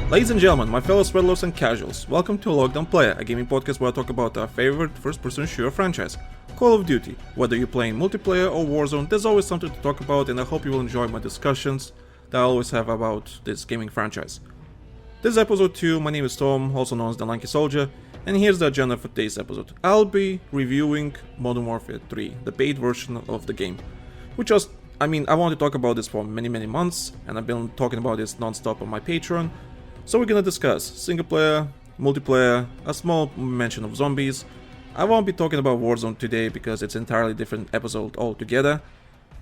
Ladies and gentlemen, my fellow Spreadlords and casuals, welcome to Lockdown Player, a gaming podcast where I talk about our favorite first-person shooter franchise, Call of Duty. Whether you're playing multiplayer or Warzone, there's always something to talk about, and I hope you will enjoy my discussions that I always have about this gaming franchise. This is episode 2, my name is Tom, also known as the Lanky Soldier, and here's the agenda for today's episode. I'll be reviewing Modern Warfare 3, the paid version of the game, I want to talk about this for many months, and I've been talking about this non-stop on my Patreon. So we're gonna discuss single player, multiplayer, a small mention of zombies. I won't be talking about Warzone today because it's an entirely different episode altogether.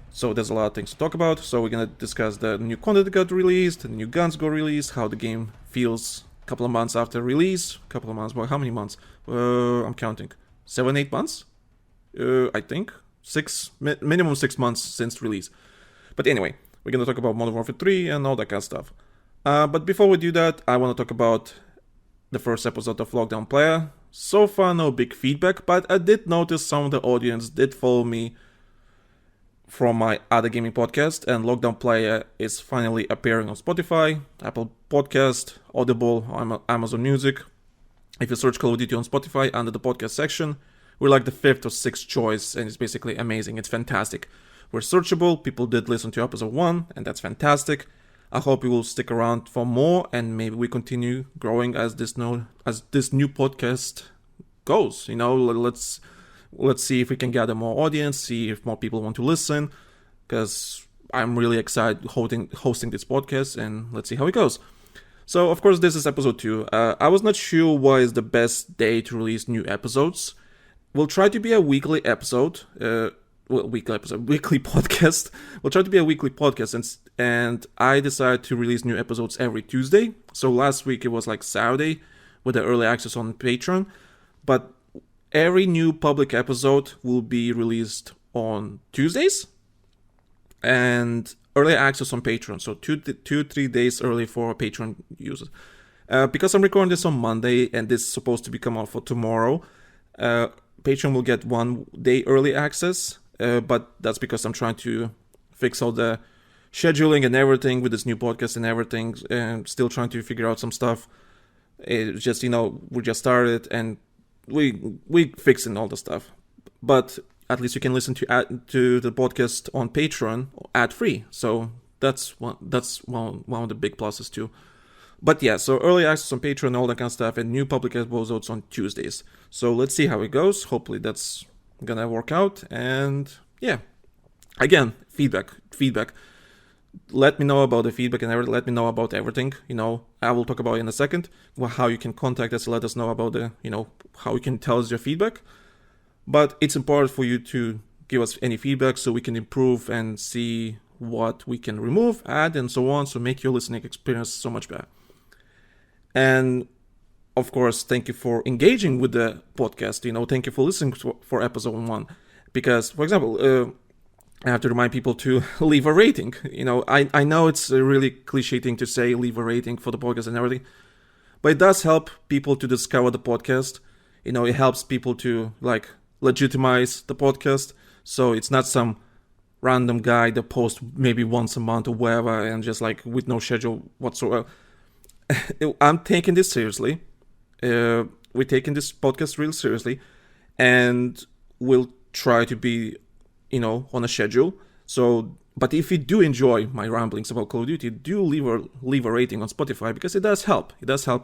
So there's a lot of things to talk about. So we're gonna discuss the new content that got released, the new guns got released, how the game feels a couple of months after release. Well, how many months? I'm counting. 7-8 months? I think. Minimum 6 months since release. But anyway, we're gonna talk about Modern Warfare 3 and all that kind of stuff. But before we do that, I want to talk about the first episode of Lockdown Player. So far, no big feedback, but I did notice some of the audience did follow me from my other gaming podcast, and Lockdown Player is finally appearing on Spotify, Apple Podcast, Audible, Amazon Music. If you search Call of Duty on Spotify under the podcast section, we're like the 5th or 6th choice, and it's basically amazing. It's fantastic. We're searchable. People did listen to episode 1, and that's fantastic. I hope you will stick around for more, and maybe we continue growing as this new podcast goes. You know, let's see if we can gather more audience, see if more people want to listen, because I'm really excited hosting this podcast, and let's see how it goes. So, of course, this is episode 2. I was not sure what is the best day to release new episodes. We'll try to be a weekly episode. Weekly podcast. We'll try to be a weekly podcast, and I decided to release new episodes every Tuesday. So last week it was like Saturday with the early access on Patreon, but every new public episode will be released on Tuesdays and early access on Patreon. So 3 days early for Patreon users. Because I'm recording this on Monday and this is supposed to be come out for tomorrow, Patreon will get 1 day early access. But that's because I'm trying to fix all the scheduling and everything with this new podcast and everything, and still trying to figure out some stuff. It's just, we just started and we fixing all the stuff. But at least you can listen to the podcast on Patreon ad-free. So that's one of the big pluses too. But yeah, so early access on Patreon, all that kind of stuff, and new public episodes on Tuesdays. So let's see how it goes. Hopefully that's gonna work out. And yeah, again, feedback. Let me know about the feedback and let me know about everything. I will talk about it in a second, how you can contact us, let us know about how you can tell us your feedback. But it's important for you to give us any feedback so we can improve and see what we can remove, add, and so on, so make your listening experience so much better. And of course, thank you for engaging with the podcast. Thank you for listening for episode 1. Because, for example, I have to remind people to leave a rating. I know it's a really cliche thing to say, leave a rating for the podcast and everything. But it does help people to discover the podcast. It helps people to, legitimize the podcast. So it's not some random guy that posts maybe once a month or whatever and just, with no schedule whatsoever. I'm taking this seriously. We're taking this podcast real seriously, and we'll try to be, on a schedule. So, but if you do enjoy my ramblings about Call of Duty, do leave a rating on Spotify, because it does help. It does help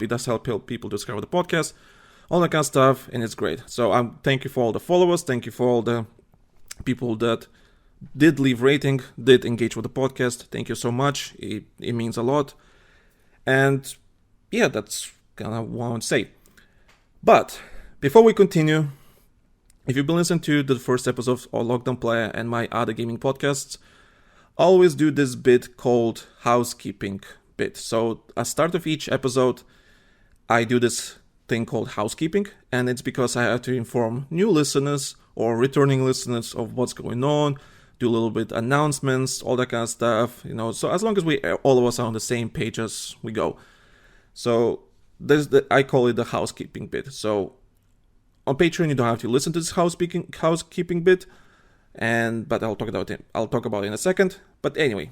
people discover the podcast, all that kind of stuff, and it's great. So thank you for all the followers. Thank you for all the people that did leave rating, did engage with the podcast. Thank you so much. It means a lot. And yeah, that's kind of what I want to say. But before we continue, if you've been listening to the first episode of Lockdown Player and my other gaming podcasts, I always do this bit called Housekeeping bit. So at the start of each episode, I do this thing called Housekeeping, and it's because I have to inform new listeners or returning listeners of what's going on, do a little bit announcements, all that kind of stuff, so as long as all of us are on the same page as we go. So I call it the housekeeping bit. So on Patreon, you don't have to listen to this housekeeping bit, but I'll talk about it in a second. But anyway,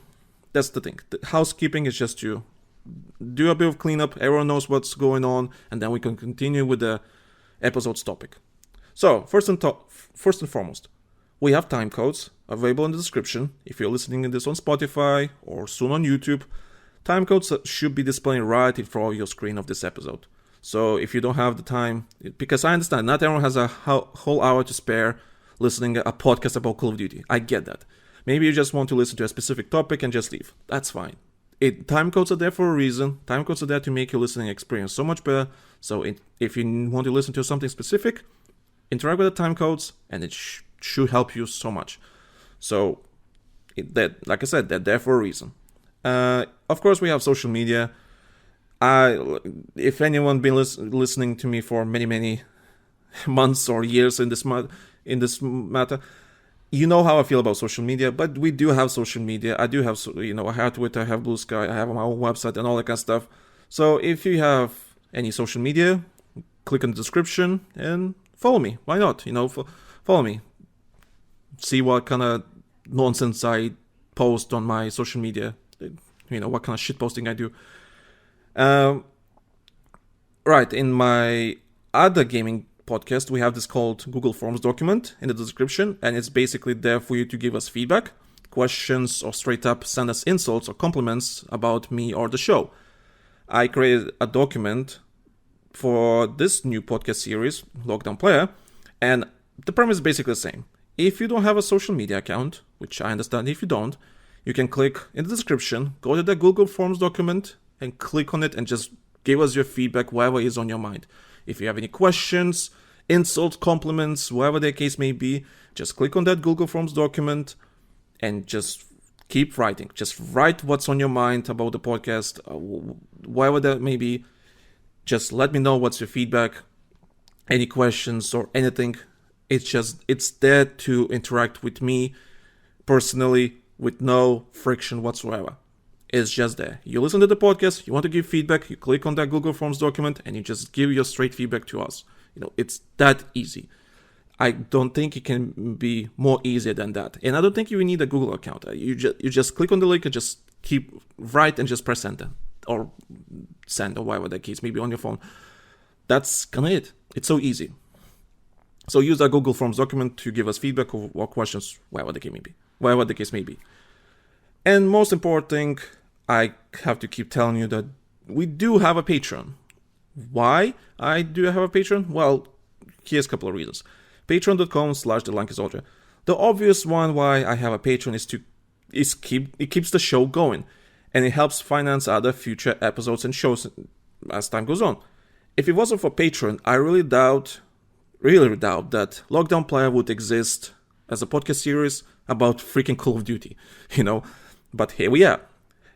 that's the thing. The housekeeping is just to do a bit of cleanup, everyone knows what's going on, and then we can continue with the episode's topic. So, first and foremost, we have time codes available in the description. If you're listening to this on Spotify or soon on YouTube, time codes should be displaying right in front of your screen of this episode. So if you don't have the time, because I understand not everyone has a whole hour to spare listening a podcast about Call of Duty. I get that. Maybe you just want to listen to a specific topic and just leave. That's fine. Time codes are there for a reason. Time codes are there to make your listening experience so much better. So if you want to listen to something specific, interact with the time codes, and it should help you so much. So, like I said, they're there for a reason. Of course, we have social media. If anyone been listening to me for many months or years in this matter, you know how I feel about social media. But we do have social media. I do have, I have Twitter, I have Blue Sky, I have my own website and all that kind of stuff. So if you have any social media, click on the description and follow me. Why not? Follow me. See what kind of nonsense I post on my social media. What kind of shit posting I do. Right, in my other gaming podcast, we have this called Google Forms document in the description, and it's basically there for you to give us feedback, questions, or straight up send us insults or compliments about me or the show. I created a document for this new podcast series, Lockdown Player, and the premise is basically the same. If you don't have a social media account, which I understand if you don't, you can click in the description, go to the Google Forms document, and click on it and just give us your feedback, whatever is on your mind. If you have any questions, insults, compliments, whatever the case may be, just click on that Google Forms document and just keep writing. Just write what's on your mind about the podcast, whatever that may be. Just let me know what's your feedback, any questions or anything. It's there to interact with me personally with no friction whatsoever. It's just there. You listen to the podcast, you want to give feedback, you click on that Google Forms document and you just give your straight feedback to us. It's that easy. I don't think it can be more easier than that. And I don't think you need a Google account. You just click on the link and just write and just press enter or send or whatever the case, maybe on your phone. That's kind of it. It's so easy. So use that Google Forms document to give us feedback or questions, whatever the case may be. And most important thing, I have to keep telling you that we do have a Patreon. Why I do have a Patreon? Well, here's a couple of reasons. Patreon.com/the Lanky Soldier. The obvious one why I have a Patreon is it keeps the show going, and it helps finance other future episodes and shows as time goes on. If it wasn't for Patreon, I really doubt that Lockdown Player would exist as a podcast series about freaking Call of Duty, But here we are.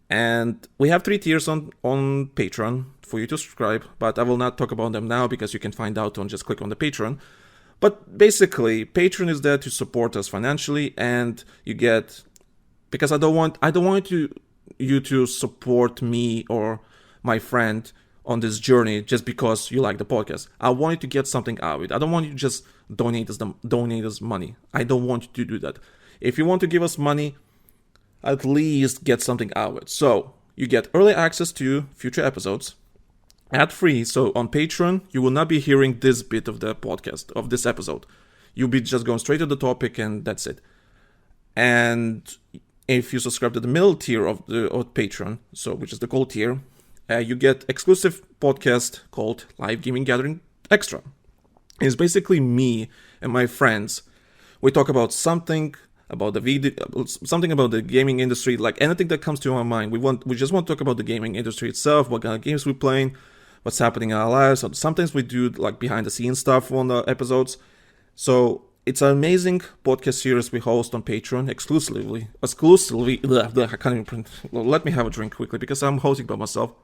And we have 3 tiers on Patreon for you to subscribe, but I will not talk about them now because you can find out on just click on the Patreon. But basically, Patreon is there to support us financially, and you get, because I don't want you to support me or my friend on this journey just because you like the podcast. I want you to get something out of it. I don't want you to just donate us money. I don't want you to do that. If you want to give us money, at least get something out of it. So you get early access to future episodes, ad-free. So on Patreon, you will not be hearing this bit of the podcast, of this episode. You'll be just going straight to the topic and that's it. And if you subscribe to the middle tier of Patreon, which is the gold tier, you get exclusive podcast called Live Gaming Gathering Extra. It's basically me and my friends. We talk about something about the gaming industry, like anything that comes to our mind. We just want to talk about the gaming industry itself, what kind of games we're playing, what's happening in our lives. Sometimes we do like behind the scenes stuff on the episodes. So it's an amazing podcast series we host on Patreon exclusively. I can't even print. Let me have a drink quickly because I'm hosting by myself.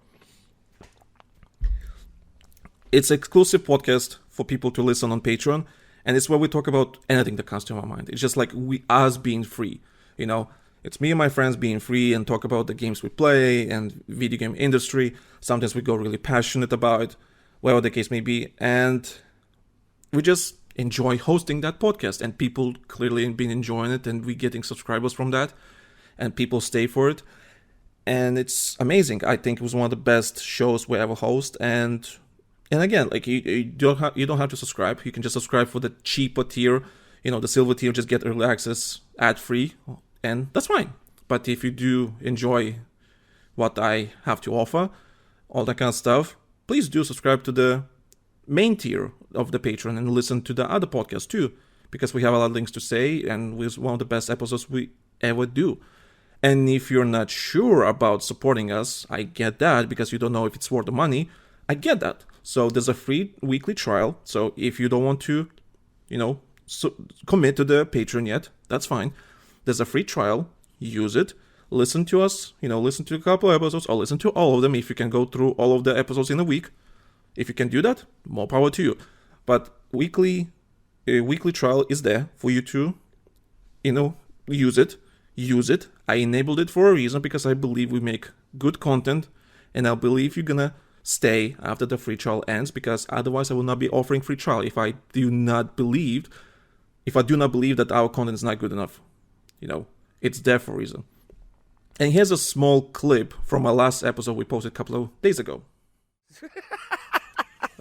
It's an exclusive podcast for people to listen on Patreon. And it's where we talk about anything that comes to our mind. It's just like us being free, It's me and my friends being free and talk about the games we play and video game industry. Sometimes we go really passionate about it, whatever the case may be. And we just enjoy hosting that podcast. And people clearly have been enjoying it. And we're getting subscribers from that. And people stay for it. and it's amazing. I think it was one of the best shows we ever host, and again, like you don't have to subscribe. You can just subscribe for the cheaper tier, the silver tier, just get early access ad free, and that's fine. But if you do enjoy what I have to offer, all that kind of stuff, please do subscribe to the main tier of the Patreon and listen to the other podcasts too, because we have a lot of things to say, and it's one of the best episodes we ever do. And if you're not sure about supporting us, I get that, because you don't know if it's worth the money. I get that. So there's a free weekly trial. So if you don't want to, commit to the Patreon yet, that's fine. There's a free trial. Use it. Listen to us. Listen to a couple episodes, or listen to all of them if you can go through all of the episodes in a week. If you can do that, more power to you. But weekly trial is there for you to, use it. Use it. I enabled it for a reason, because I believe we make good content, and I believe you're gonna stay after the free trial ends, because otherwise I will not be offering free trial if I do not believe that our content is not good enough. It's there for a reason. And here's a small clip from our last episode we posted a couple of days ago.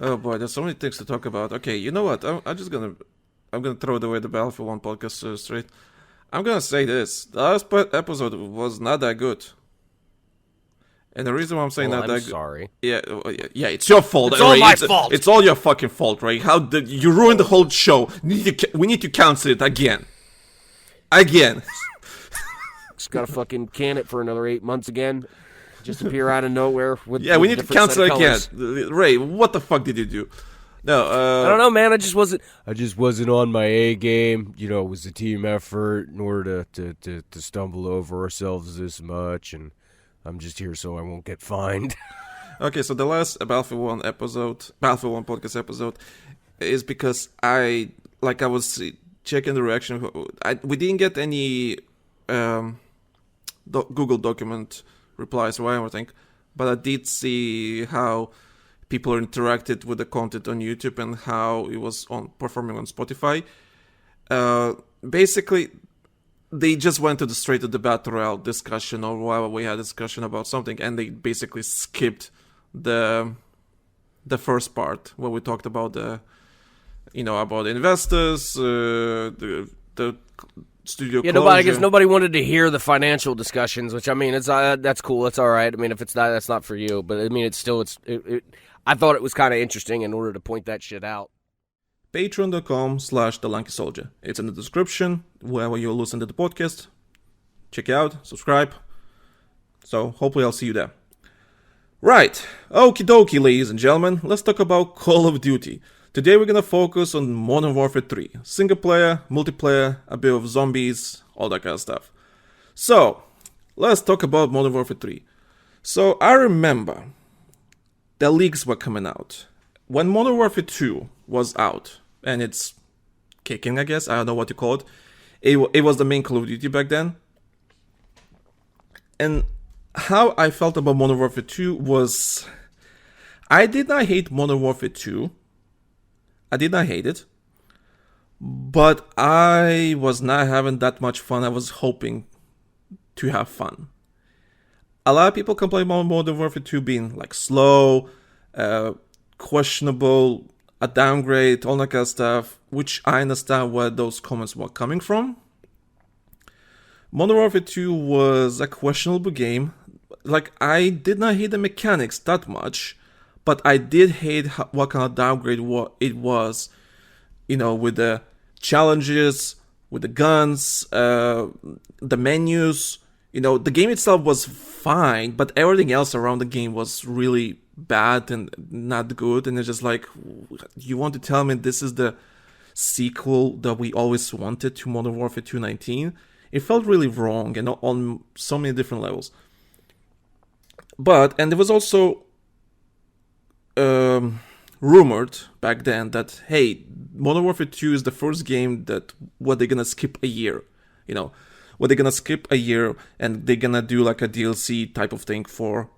Oh boy, there's so many things to talk about. Okay, you know what? I'm gonna throw it away the Battlefield 1 podcast straight. I'm gonna say this: the last episode was not that good, and the reason why I'm saying I'm sorry. Yeah, it's your fault. It's all my fault. It's all your fucking fault, Ray. How did you ruin the whole show? We need to cancel it again. Just gotta fucking can it for another 8 months again. Just appear out of nowhere with we need to cancel it again. Ray, what the fuck did you do? No, I don't know, man. I just wasn't on my A game. It was a team effort in order to stumble over ourselves this much, and I'm just here so I won't get fined. Okay, so the last Battlefield 1 podcast episode, is because I was checking the reaction. We didn't get any Google document replies or anything, but I did see how people interacted with the content on YouTube and how it was performing on Spotify. Basically, they just went straight to the Battle Royale discussion, or while we had a discussion about something, and they basically skipped the first part where we talked about about investors, the studio closure. I guess nobody wanted to hear the financial discussions, which, I mean, it's that's cool. That's all right. I mean, if it's not, that's not for you. But I mean, I thought it was kind of interesting in order to point that shit out. Patreon.com/the Lanky Soldier. It's in the description wherever you listen to the podcast. Check it out, subscribe. So hopefully I'll see you there. Right, okie dokie, ladies and gentlemen. Let's talk about Call of Duty. Today we're gonna focus on Modern Warfare 3. Single player, multiplayer, a bit of zombies, all that kind of stuff. So, let's talk about Modern Warfare 3. So, I remember the leaks were coming out. When Modern Warfare 2 was out, and it's kicking, I guess, I don't know what you call it. It was the main Call of Duty back then. And how I felt about Modern Warfare 2 was, I did not hate Modern Warfare 2. I did not hate it, but I was not having that much fun. I was hoping to have fun. A lot of people complain about Modern Warfare 2 being like slow, questionable, a downgrade, all that kind of stuff, which I understand where those comments were coming from. Modern Warfare 2 was a questionable game. Like, I did not hate the mechanics that much, but I did hate what kind of downgrade it was, with the challenges, with the guns, the menus. The game itself was fine, but everything else around the game was really bad and not good. And it's just like, you want to tell me this is the sequel that we always wanted to Modern Warfare 2.19? It felt really wrong, and on so many different levels. And there was also rumored back then that, hey, Modern Warfare 2 is the first game that they're gonna skip a year, they're gonna skip a year and they're gonna do like a DLC type of thing for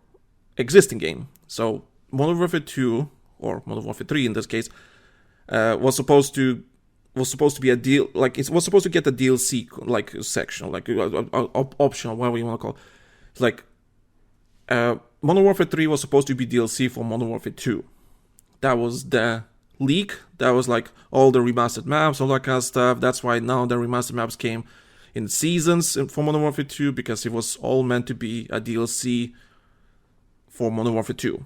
existing game. So Modern Warfare 2, or Modern Warfare 3 in this case, was supposed to be a deal, like it was supposed to get a DLC like section, like optional, whatever you want to call it. It's like Modern Warfare 3 was supposed to be DLC for Modern Warfare 2. That was the leak. That was like all the remastered maps, all that kind of stuff. That's why now the remastered maps came in seasons for Modern Warfare 2, because it was all meant to be a DLC for Modern Warfare 2.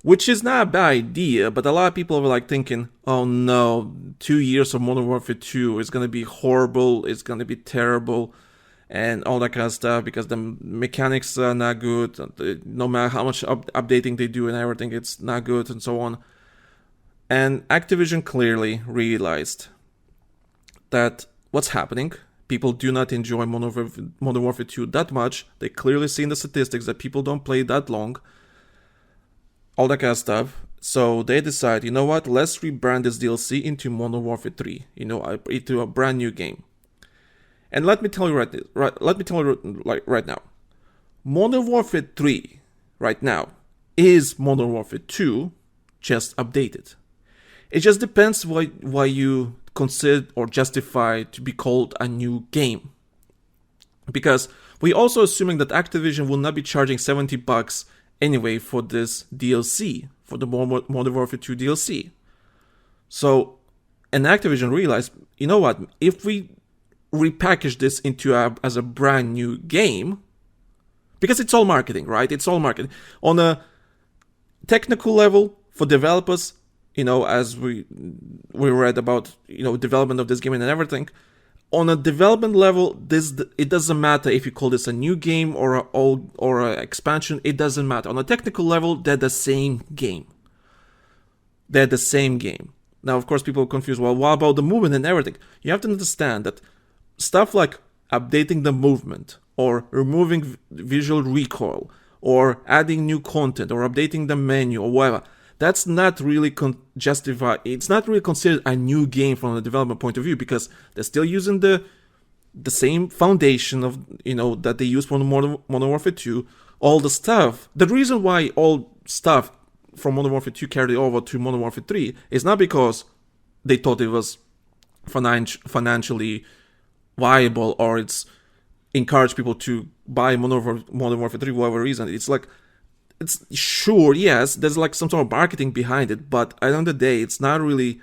Which is not a bad idea, but a lot of people were like thinking, oh no, 2 years of Modern Warfare 2 is going to be horrible, it's going to be terrible, and all that kind of stuff, because the mechanics are not good, no matter how much updating they do and everything, it's not good, and so on. And Activision clearly realized that what's happening, people do not enjoy Modern Warfare 2 that much, they clearly see in the statistics that people don't play that long, all that kind of stuff. So they decide, you know what, let's rebrand this DLC into Modern Warfare 3, into a brand new game. And let me tell you right now, Modern Warfare 3 right now is Modern Warfare 2 just updated. It just depends why you consider or justify to be called a new game. Because we're also assuming that Activision will not be charging $70 anyway for this DLC, for the Modern Warfare 2 DLC. So, and Activision realized, you know what, if we repackage this as a brand new game, because it's all marketing, right? It's all marketing. On a technical level, for developers, as we read about, development of this game and everything, on a development level, it doesn't matter if you call this a new game or an expansion. It doesn't matter. On a technical level, they're the same game. They're the same game. Now, of course, people are confused. Well, what about the movement and everything? You have to understand that stuff like updating the movement, or removing visual recoil, or adding new content, or updating the menu, or whatever, that's not really justified. It's not really considered a new game from a development point of view, because they're still using the same foundation of that they use for Modern Warfare 2. All the stuff. The reason why all stuff from Modern Warfare 2 carried over to Modern Warfare 3 is not because they thought it was financially viable, or it's encouraged people to buy Modern Warfare 3 for whatever reason. It's like, it's sure, yes, there's like some sort of marketing behind it, but at the end of the day, it's not really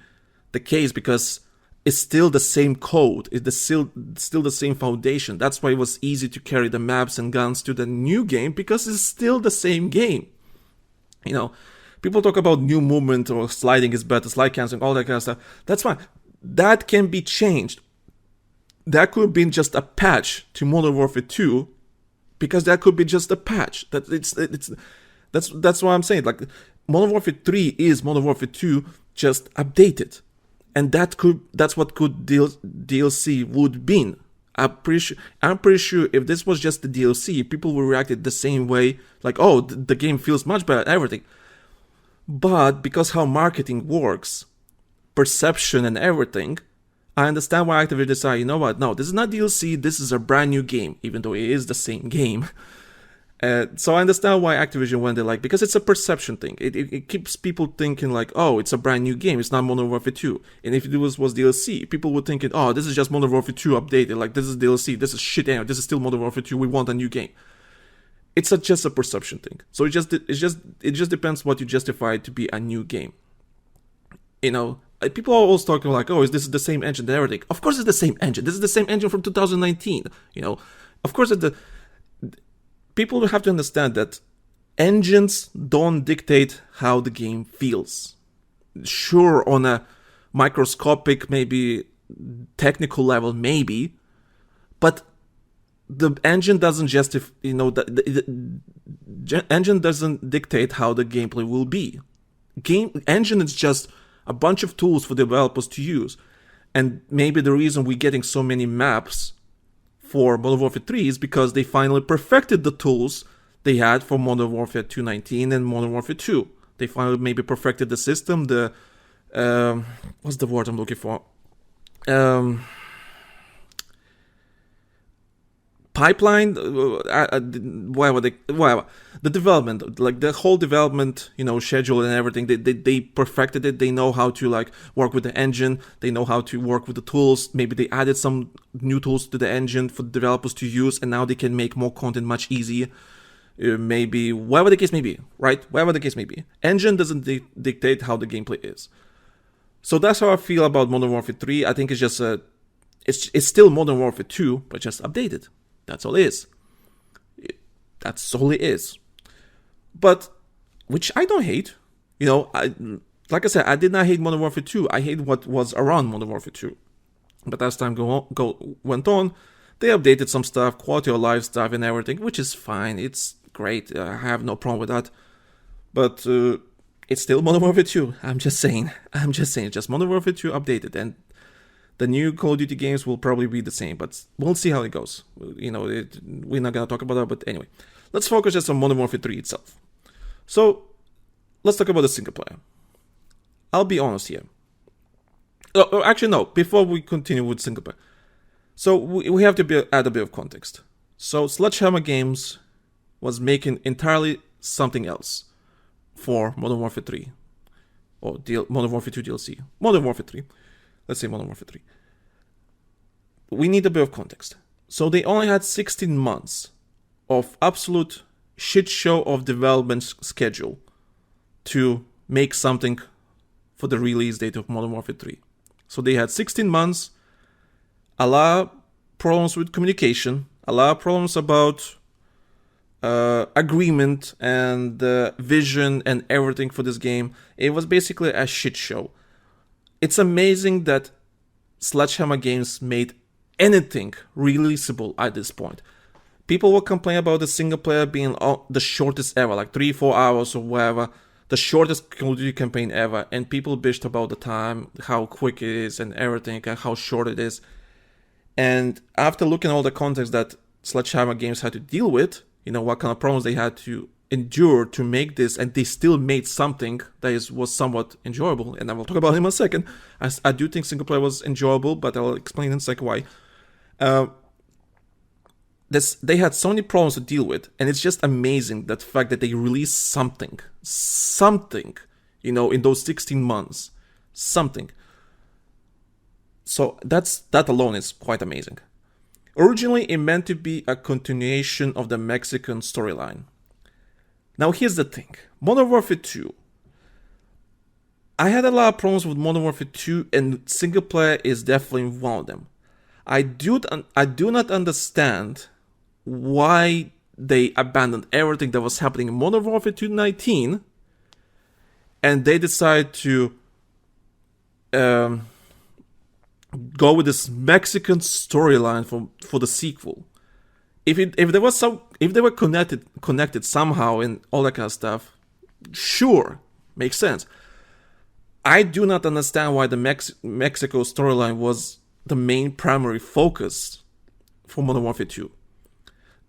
the case, because it's still the same code, it's still the same foundation. That's why it was easy to carry the maps and guns to the new game, because it's still the same game. People talk about new movement or sliding is better, slide canceling, all that kind of stuff. That's fine. That can be changed. That could have been just a patch to Modern Warfare 2, because that could be just a patch. That's what I'm saying. Like, Modern Warfare 3 is Modern Warfare 2 just updated, and that's what good DLC would be. I'm pretty sure if this was just the DLC, people would react the same way, like, oh, the game feels much better, everything. But because how marketing works, perception and everything, I understand why Activision decided, you know what, no, this is not DLC, this is a brand new game, even though it is the same game. So I understand why Activision went there, like, because it's a perception thing. It keeps people thinking like, oh, it's a brand new game, it's not Modern Warfare 2. And if it was DLC, people would think, oh, this is just Modern Warfare 2 updated, like, this is DLC, this is shit anyway, this is still Modern Warfare 2, we want a new game. It's just a perception thing. So it just depends what you justify to be a new game. People are always talking like, oh, is this the same engine and everything? Of course it's the same engine. This is the same engine from 2019. Of course people have to understand that engines don't dictate how the game feels. Sure, on a microscopic, maybe technical level, maybe, but the engine doesn't justify, the engine doesn't dictate how the gameplay will be. Engine is just a bunch of tools for developers to use. And maybe the reason we're getting so many maps for Modern Warfare 3 is because they finally perfected the tools they had for Modern Warfare 2.19 and Modern Warfare 2. They finally maybe perfected the system, what's the word I'm looking for? Pipeline, whatever. The development, like the whole development, schedule and everything, they perfected it. They know how to like work with the engine. They know how to work with the tools. Maybe they added some new tools to the engine for developers to use, and now they can make more content much easier. maybe whatever the case may be, right? Whatever the case may be. Engine doesn't dictate how the gameplay is. So that's how I feel about Modern Warfare 3. I think it's just it's still Modern Warfare 2, but just updated. That's all it is. That's all it is. But, which I don't hate. Like I said, I did not hate Modern Warfare 2. I hate what was around Modern Warfare 2. But as time went on, they updated some stuff, quality of life stuff and everything, which is fine. It's great. I have no problem with that. But it's still Modern Warfare 2. I'm just saying. Just Modern Warfare 2 updated. And the new Call of Duty games will probably be the same. But we'll see how it goes. We're not going to talk about that. But anyway, let's focus just on Modern Warfare 3 itself. So, let's talk about the single player. I'll be honest here. Actually, no. Before we continue with single player. So, we have to add a bit of context. So, Sledgehammer Games was making entirely something else for Modern Warfare 3. Or Modern Warfare 2 DLC. Modern Warfare 3. Let's say Modern Warfare 3. We need a bit of context. So, they only had 16 months of absolute shit show of development schedule to make something for the release date of Modern Warfare 3. So they had 16 months, a lot of problems with communication, a lot of problems about agreement and vision and everything for this game. It was basically a shit show. It's amazing that Sledgehammer Games made anything releasable at this point. People will complain about the single player being the shortest ever, like 3-4 hours or whatever. The shortest Call of Duty campaign ever, and people bitched about the time, how quick it is and everything, and how short it is. And after looking at all the context that Sledgehammer Games had to deal with, what kind of problems they had to endure to make this, and they still made something that was somewhat enjoyable, and I will talk about it in a second. I do think single player was enjoyable, but I'll explain in a second why. They had so many problems to deal with, and it's just amazing that fact that they released something, in those 16 months, something. So that alone is quite amazing. Originally, it meant to be a continuation of the Mexican storyline. Now, here's the thing: Modern Warfare 2. I had a lot of problems with Modern Warfare 2, and single player is definitely one of them. I do not understand why they abandoned everything that was happening in Modern Warfare 2.19 and they decided to go with this Mexican storyline for the sequel. If they were connected somehow and all that kind of stuff, sure, makes sense. I do not understand why the Mexico storyline was the main primary focus for Modern Warfare 2.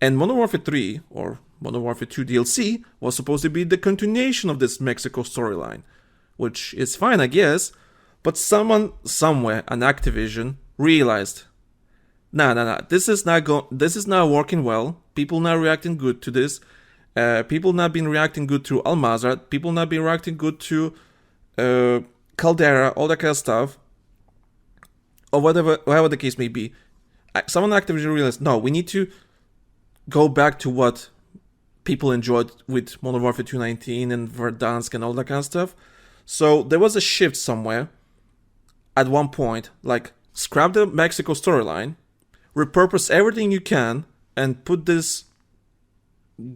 And Modern Warfare 3, or Modern Warfare 2 DLC, was supposed to be the continuation of this Mexico storyline, which is fine, I guess, but someone somewhere, an Activision, realized, nah, this is not working well, people not reacting good to this, people not been reacting good to Almazar, people not been reacting good to Caldera, all that kind of stuff, or whatever the case may be. Someone Activision realized, no, we need to go back to what people enjoyed with Modern Warfare 2.19 and Verdansk and all that kind of stuff. So there was a shift somewhere at one point, like scrap the Mexico storyline, repurpose everything you can, and put this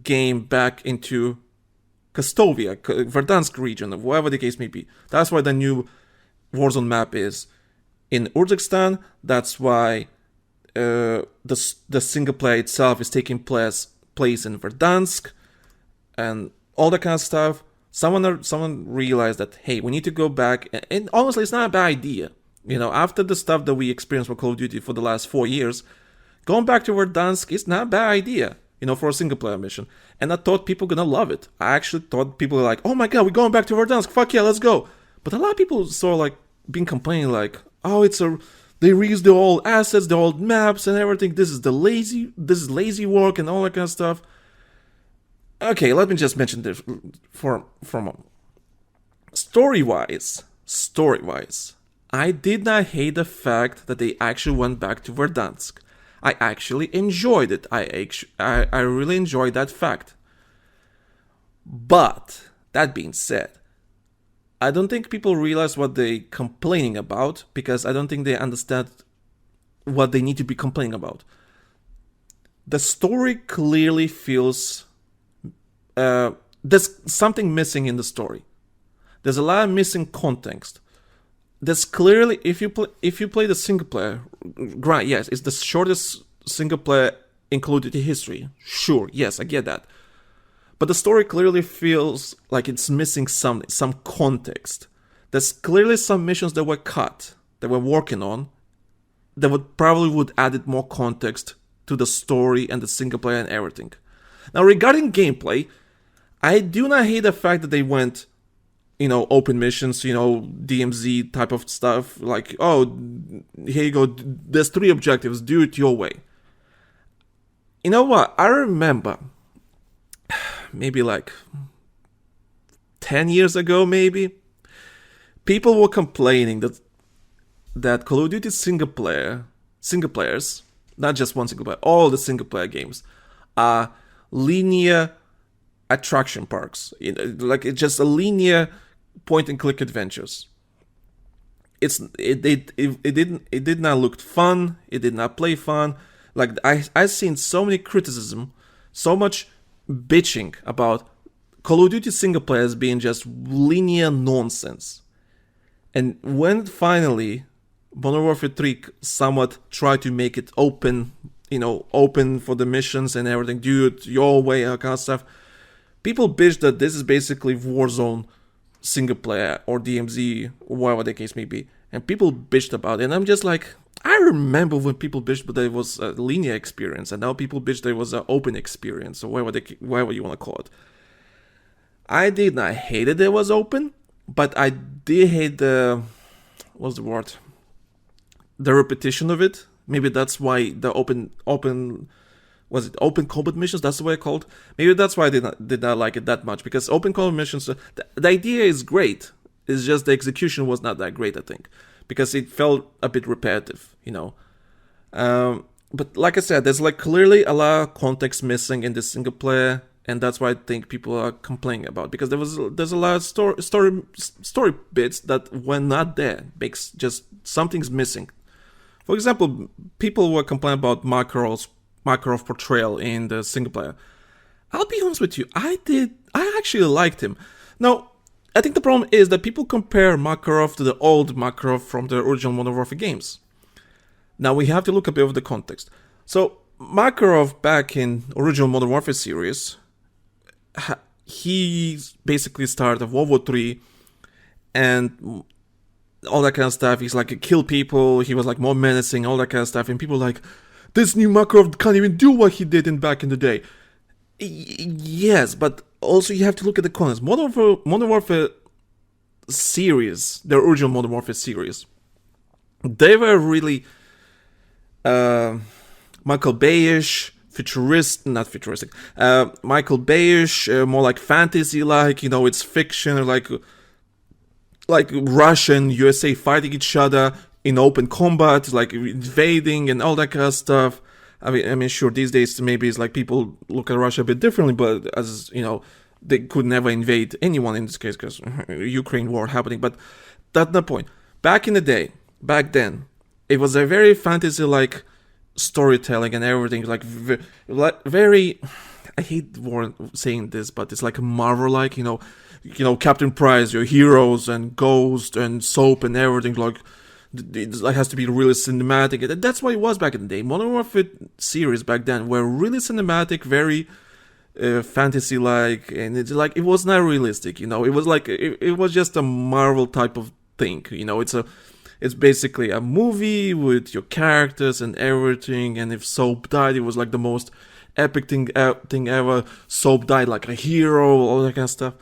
game back into Kastovia, Verdansk region, or whatever the case may be. That's why the new Warzone map is in Urzikstan. That's why the single player itself is taking place in Verdansk and all that kind of stuff. Someone realized that, hey, we need to go back, and honestly, it's not a bad idea. After the stuff that we experienced with Call of Duty for the last 4 years, going back to Verdansk is not a bad idea, for a single player mission. And I thought people were gonna love it. I actually thought people were like, oh my god, we're going back to Verdansk, fuck yeah, let's go. But a lot of people sort of like been complaining like, oh, they reused the old assets, the old maps and everything. This is lazy work and all that kind of stuff. Okay, let me just mention this for a moment. Story-wise, I did not hate the fact that they actually went back to Verdansk. I actually enjoyed it. I really enjoyed that fact. But that being said, I don't think people realize what they're complaining about, because I don't think they understand what they need to be complaining about. The story clearly feels there's something missing in the story. There's a lot of missing context. There's clearly, if you play the single player, right? Yes, it's the shortest single player included in history. Sure, yes, I get that. But the story clearly feels like it's missing some context. There's clearly some missions that were cut, that we're working on, that would added more context to the story and the single player and everything. Now, regarding gameplay, I do not hate the fact that they went, open missions, DMZ type of stuff. Like, oh, here you go, there's 3 objectives, do it your way. You know what? I remember, maybe like 10 years ago, maybe, people were complaining that Call of Duty single players, not just one single player, all the single player games, are linear attraction parks. Like, it's just a linear point and click adventures. It did not look fun. It did not play fun. Like, I've seen so many criticism, so much bitching about Call of Duty single players being just linear nonsense. And when finally Modern Warfare 3 somewhat tried to make it open, open for the missions and everything, do it your way, that kind of stuff, people bitch that this is basically Warzone single player or DMZ, whatever the case may be. And people bitched about it. And I'm just like, I remember when people bitched that it was a linear experience, and now people bitch that it was an open experience, or whatever you want to call it. I did not hate it was open, but I did hate what's the word? The repetition of it. Maybe that's why the open was it open combat missions? That's the way I called. Maybe that's why I did not like it that much, because open combat missions, the idea is great. It's just the execution was not that great, I think, because it felt a bit repetitive, But like I said, there's like clearly a lot of context missing in this single player, and that's why I think people are complaining about, because there's a lot of story bits that when not there, makes just something's missing. For example, people were complaining about Makarov portrayal in the single player. I'll be honest with you, I actually liked him. Now, I think the problem is that people compare Makarov to the old Makarov from the original Modern Warfare games. Now we have to look a bit of the context. So Makarov, back in original Modern Warfare series, he basically started of World War III and all that kind of stuff. He's like, kill people, he was like more menacing, all that kind of stuff. And people like, this new Makarov can't even do what he did back in the day. Yes, but also you have to look at the context. Modern Warfare series, the original Modern Warfare series, they were really Michael Bay-ish, not futuristic, Michael Bay-ish, more like fantasy-like, it's fiction, or like Russia and USA fighting each other in open combat, like invading and all that kind of stuff. I mean, sure, these days maybe it's like people look at Russia a bit differently, but as they could never invade anyone in this case because Ukraine war happening. But that's the point. Back then, it was a very fantasy-like storytelling and everything, like very. I hate saying this, but it's like Marvel-like, Captain Price, your heroes and Ghost and Soap and everything, like. It has to be really cinematic. That's what it was back in the day. Modern Warfare series back then were really cinematic, very fantasy-like, and it's like it was not realistic. It was like it was just a Marvel type of thing. It's basically a movie with your characters and everything. And if Soap died, it was like the most epic thing ever. Soap died like a hero, all that kind of stuff.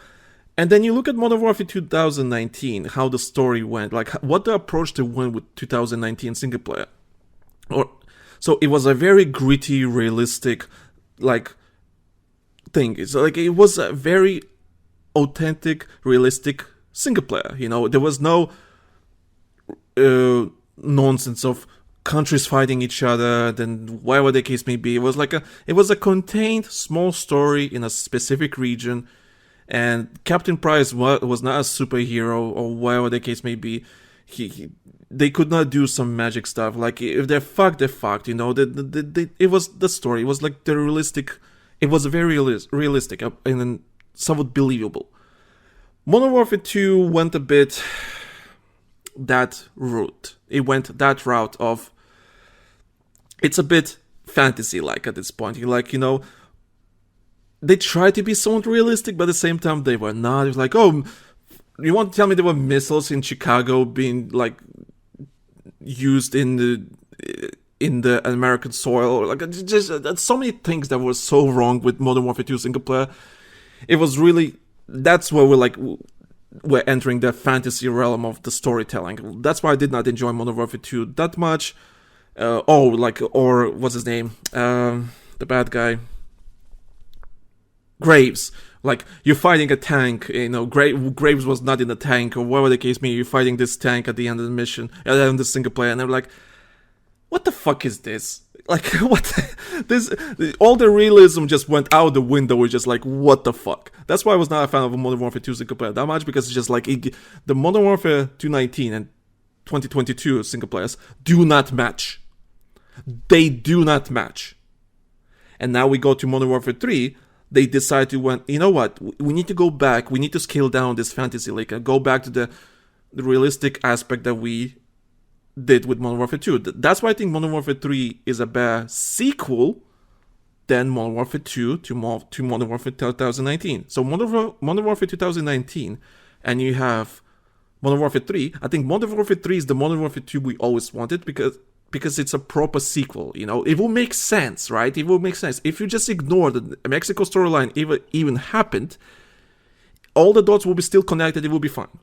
And then you look at Modern Warfare 2019, how the story went, like what the approach they went with 2019 single player. So it was a very gritty, realistic, like thing. It's like it was a very authentic, realistic single player. There was no nonsense of countries fighting each other, then whatever the case may be. It was a contained small story in a specific region. And Captain Price was not a superhero or whatever the case may be. They could not do some magic stuff. Like, if they're fucked, they're fucked. You know, it was the story. It was like the realistic. It was very realistic and somewhat believable. Modern Warfare 2 went a bit that route. It went that route of, it's a bit fantasy-like at this point. Like, you know, they tried to be somewhat realistic, but at the same time they were not. It was like, oh, you want to tell me there were missiles in Chicago being like used in the American soil? Like, just so many things that were so wrong with Modern Warfare 2 single player. It was really, that's where we're entering the fantasy realm of the storytelling. That's why I did not enjoy Modern Warfare 2 that much. Or what's his name? The bad guy. Graves. Like, you're fighting a tank, you know, Graves was not in the tank, or whatever the case may be, you're fighting this tank at the end of the mission, at the end of the single player, and I'm like, what the fuck is this? Like, what? All the realism just went out the window. It's just like, what the fuck? That's why I was not a fan of Modern Warfare 2 single player that much, because it's just like, the Modern Warfare 219 and 2022 single players do not match. They do not match. And now we go to Modern Warfare 3, they decide to, you know what, we need to go back, we need to scale down this fantasy, like, go back to the realistic aspect that we did with Modern Warfare 2. That's why I think Modern Warfare 3 is a better sequel than Modern Warfare 2 to Modern Warfare 2019. So Modern Warfare 2019, and you have Modern Warfare 3. I think Modern Warfare 3 is the Modern Warfare 2 we always wanted, because it's a proper sequel, you know. It will make sense, right? It will make sense. If you just ignore the Mexico storyline even happened, all the dots will be still connected, it will be fine.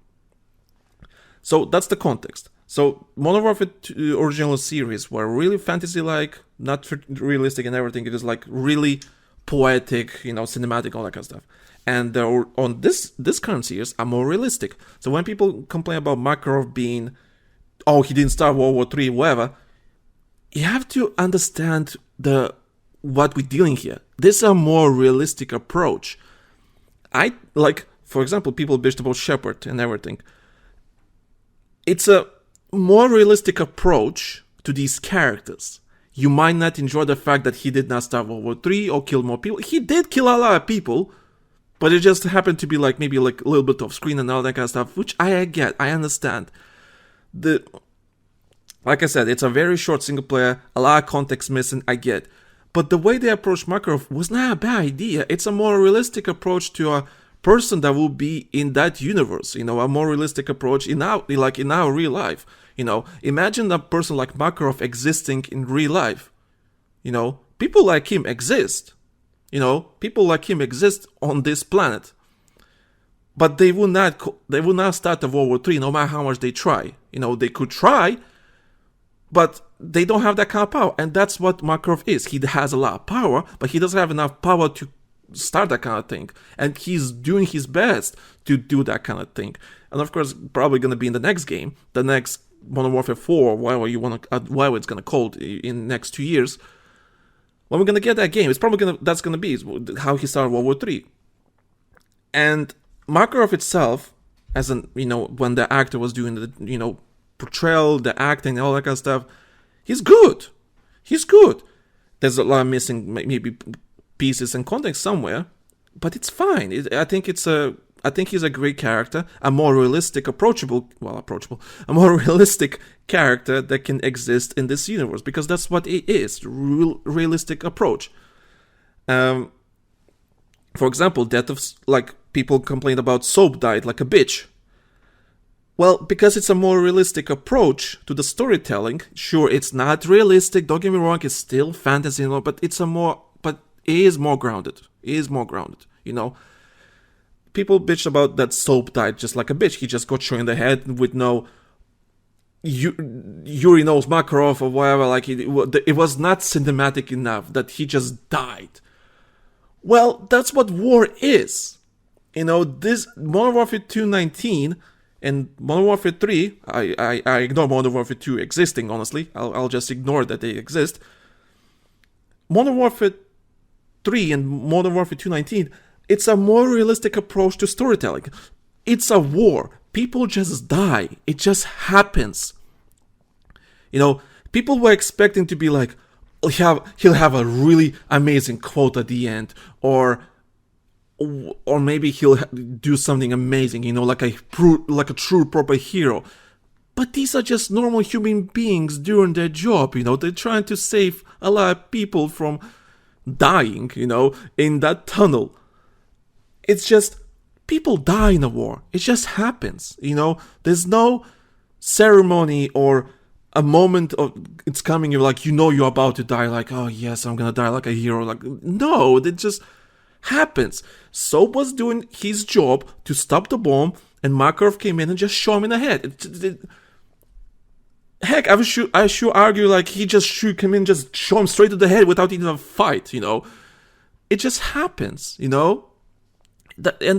So that's the context. So Modern Warfare 2 original series were really fantasy-like, not realistic and everything. It is like really poetic, you know, cinematic, all that kind of stuff. And on this current series are more realistic. So when people complain about Makarov being, oh, he didn't start World War III, whatever, you have to understand what we're dealing here. This is a more realistic approach. For example, people bitched about Shepard and everything. It's a more realistic approach to these characters. You might not enjoy the fact that he did not start World War III or kill more people. He did kill a lot of people, but it just happened to be like maybe like a little bit off screen and all that kind of stuff, which I get, I understand. Like I said, it's a very short single player, a lot of context missing, I get. But the way they approached Makarov was not a bad idea. It's a more realistic approach to a person that will be in that universe, you know, a more realistic approach in our real life. You know, imagine a person like Makarov existing in real life. You know, people like him exist. You know, people like him exist on this planet. But they will not start a World War III no matter how much they try. You know, they could try, but they don't have that kind of power. And that's what Makarov is. He has a lot of power, but he doesn't have enough power to start that kind of thing. And he's doing his best to do that kind of thing. And of course, probably going to be in the next game, the next Modern Warfare 4, whatever it's going to call it in the next 2 years. When we're going to get that game, it's probably that's going to be how he started World War 3. And Makarov itself, when the actor was doing the, portrayal, the acting, all that kind of stuff, he's good. He's good. There's a lot of missing maybe pieces and context somewhere, but it's fine. I think he's a great character, a more realistic, a more realistic character that can exist in this universe, because that's what it is, realistic approach. For example, people complained about Soap died like a bitch. Well, because it's a more realistic approach to the storytelling. Sure, it's not realistic, don't get me wrong, it's still fantasy, but it is more grounded. It is more grounded, People bitched about that Soap died just like a bitch. He just got shot in the head with no Yuri knows Makarov or whatever. It was not cinematic enough that he just died. Well, that's what war is. This Modern Warfare 219 and Modern Warfare 3, I ignore Modern Warfare 2 existing, honestly. I'll just ignore that they exist. Modern Warfare 3 and Modern Warfare 219, it's a more realistic approach to storytelling. It's a war. People just die. It just happens. People were expecting to be like, he'll have a really amazing quote at the end, or maybe he'll do something amazing, like a true proper hero. But these are just normal human beings doing their job, they're trying to save a lot of people from dying, in that tunnel. It's just, people die in a war. It just happens, there's no ceremony or a moment of it's coming, you're like, you're about to die, like, oh yes, I'm gonna die like a hero. Like, no, it just happens. Soap was doing his job to stop the bomb, and Makarov came in and just shot him in the head. Heck, I should argue like he just should come in, just shot him straight to the head without even a fight. It just happens. And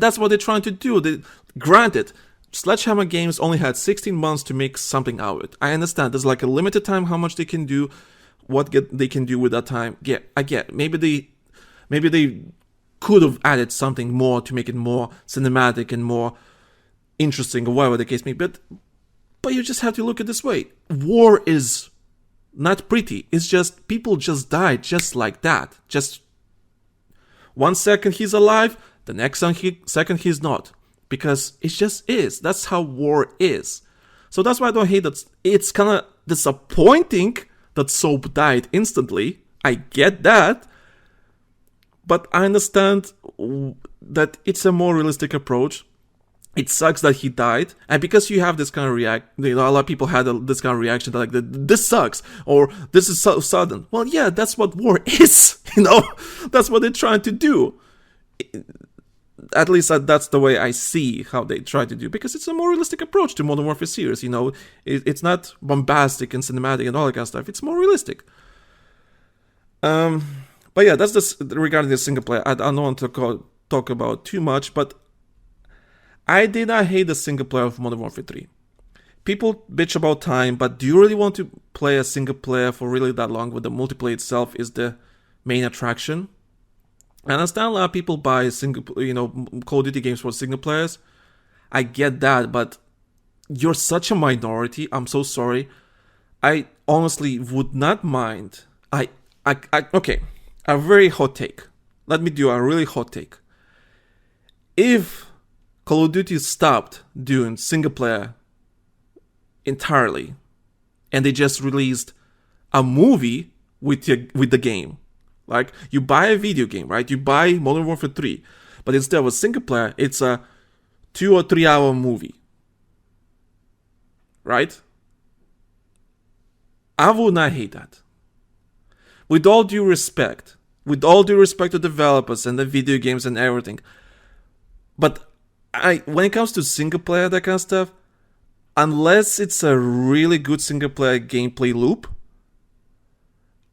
that's what they're trying to do. Granted, Sledgehammer Games only had 16 months to make something out of it. I understand there's like a limited time how much they can do, they can do with that time. Yeah, I get. Maybe they could have added something more to make it more cinematic and more interesting, or whatever the case may be. But you just have to look at it this way. War is not pretty. It's just, people just die just like that. Just 1 second he's alive, the next second he's not. Because it just is. That's how war is. So that's why I don't hate that. It's kind of disappointing that Soap died instantly. I get that. But I understand that it's a more realistic approach. It sucks that he died. And because you have this kind of a lot of people had this kind of reaction, like, this sucks, or this is so sudden. Well, yeah, that's what war is. That's what they're trying to do. At least that's the way I see how they try to do, because it's a more realistic approach to Modern Warfare series. It's not bombastic and cinematic and all that kind of stuff. It's more realistic. But yeah, that's just regarding the single player. I don't want to talk about too much, but I did not hate the single player of Modern Warfare 3. People bitch about time, but do you really want to play a single player for really that long when the multiplayer itself is the main attraction? I understand a lot of people buy Call of Duty games for single players. I get that, but you're such a minority. I'm so sorry. I honestly would not mind. Okay, a very hot take. Let me do a really hot take. If Call of Duty stopped doing single player entirely, and they just released a movie with the game. Like, you buy a video game, right? You buy Modern Warfare 3, but instead of a single player, it's a 2 or 3 hour movie. Right? I would not hate that. With all due respect to developers and the video games and everything. But when it comes to single player, that kind of stuff, unless it's a really good single player gameplay loop,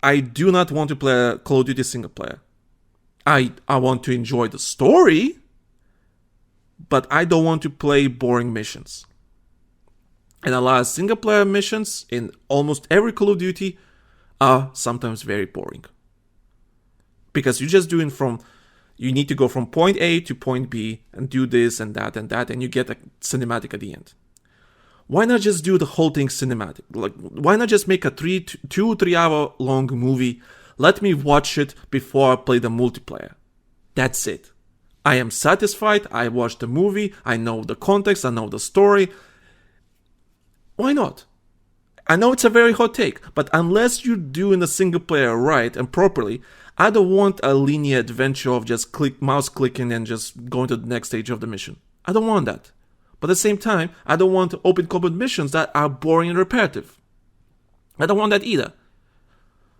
I do not want to play a Call of Duty single player. I want to enjoy the story, but I don't want to play boring missions. And a lot of single player missions in almost every Call of Duty are sometimes very boring. Because you're just doing you need to go from point A to point B and do this and that, and you get a cinematic at the end. Why not just do the whole thing cinematic? Like, why not just make a 2-3 hour long movie? Let me watch it before I play the multiplayer. That's it. I am satisfied. I watched the movie. I know the context. I know the story. Why not? I know it's a very hot take, but unless you're doing the single player right and properly, I don't want a linear adventure of just mouse clicking and just going to the next stage of the mission. I don't want that. But at the same time, I don't want open combat missions that are boring and repetitive. I don't want that either.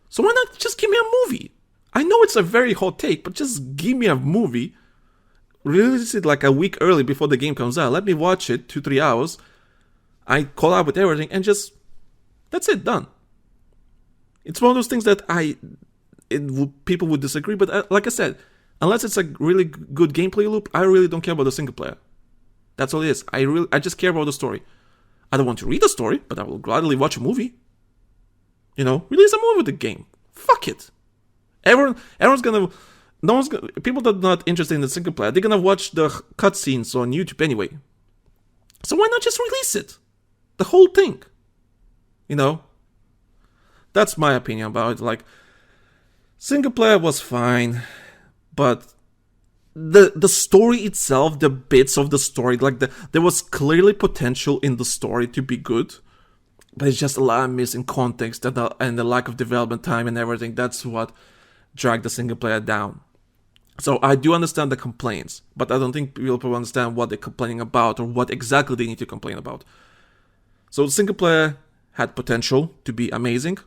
So why not just give me a movie? I know it's a very hot take, but just give me a movie. Release it like a week early before the game comes out. Let me watch it 2-3 hours. I call out with everything and just... That's it, done. It's one of those things that people would disagree, but like I said, unless it's a really good gameplay loop, I really don't care about the single player. That's all it is. I just care about the story. I don't want to read the story, but I will gladly watch a movie. Release a movie with the game. Fuck it. Everyone's gonna no one's people that are not interested in the single player, they're gonna watch the cutscenes on YouTube anyway. So why not just release it, the whole thing? You know, that's my opinion about it. Like, single player was fine, but the story itself, the bits of the story, like there was clearly potential in the story to be good, but it's just a lot of missing context and the lack of development time and everything. That's what dragged the single player down. So I do understand the complaints, but I don't think people understand what they're complaining about or what exactly they need to complain about. So the single player had potential to be amazing.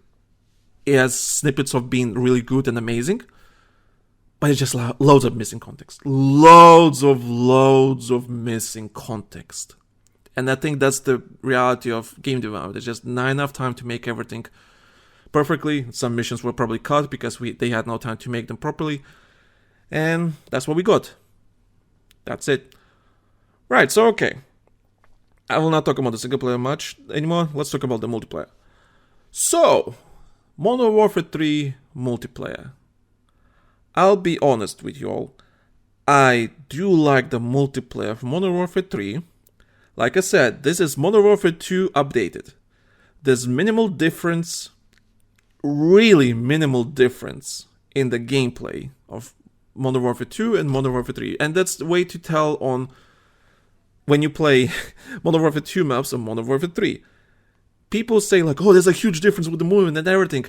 It has snippets of being really good and amazing, but it's just loads of missing context. Loads of missing context. And I think that's the reality of game development. There's just not enough time to make everything perfectly. Some missions were probably cut because they had no time to make them properly. And that's what we got. That's it. Right, so okay. I will not talk about the single player much anymore. Let's talk about the multiplayer. So, Modern Warfare 3 multiplayer. I'll be honest with you all. I do like the multiplayer of Modern Warfare 3. Like I said, this is Modern Warfare 2 updated. There's minimal difference, really minimal difference in the gameplay of Modern Warfare 2 and Modern Warfare 3. And that's the way to tell on when you play Modern Warfare 2 maps and Modern Warfare 3. People say like, oh, there's a huge difference with the movement and everything.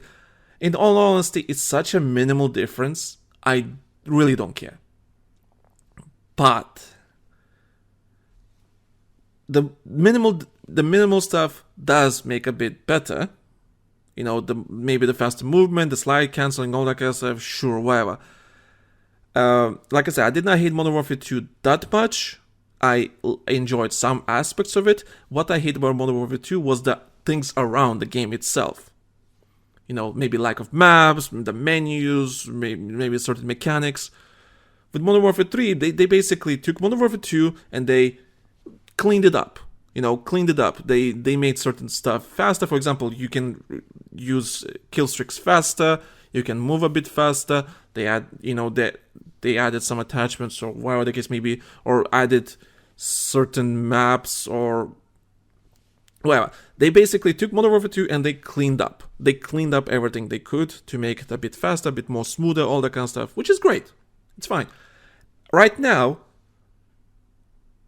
In all honesty, it's such a minimal difference, I really don't care. But the minimal stuff does make a bit better. You know, maybe the faster movement, the slide canceling, all that kind of stuff, sure, whatever. Like I said, I did not hate Modern Warfare 2 that much. I enjoyed some aspects of it. What I hate about Modern Warfare 2 was the things around the game itself. You know, maybe lack of maps, the menus, maybe certain mechanics. With Modern Warfare 3, they basically took Modern Warfare 2 and they cleaned it up. They made certain stuff faster. For example, you can use kill streaks faster. You can move a bit faster. They added some attachments or whatever the case may be, or added certain maps or whatever. They basically took Modern Warfare 2 and they cleaned up. They cleaned up everything they could to make it a bit faster, a bit more smoother, all that kind of stuff, which is great. It's fine. Right now,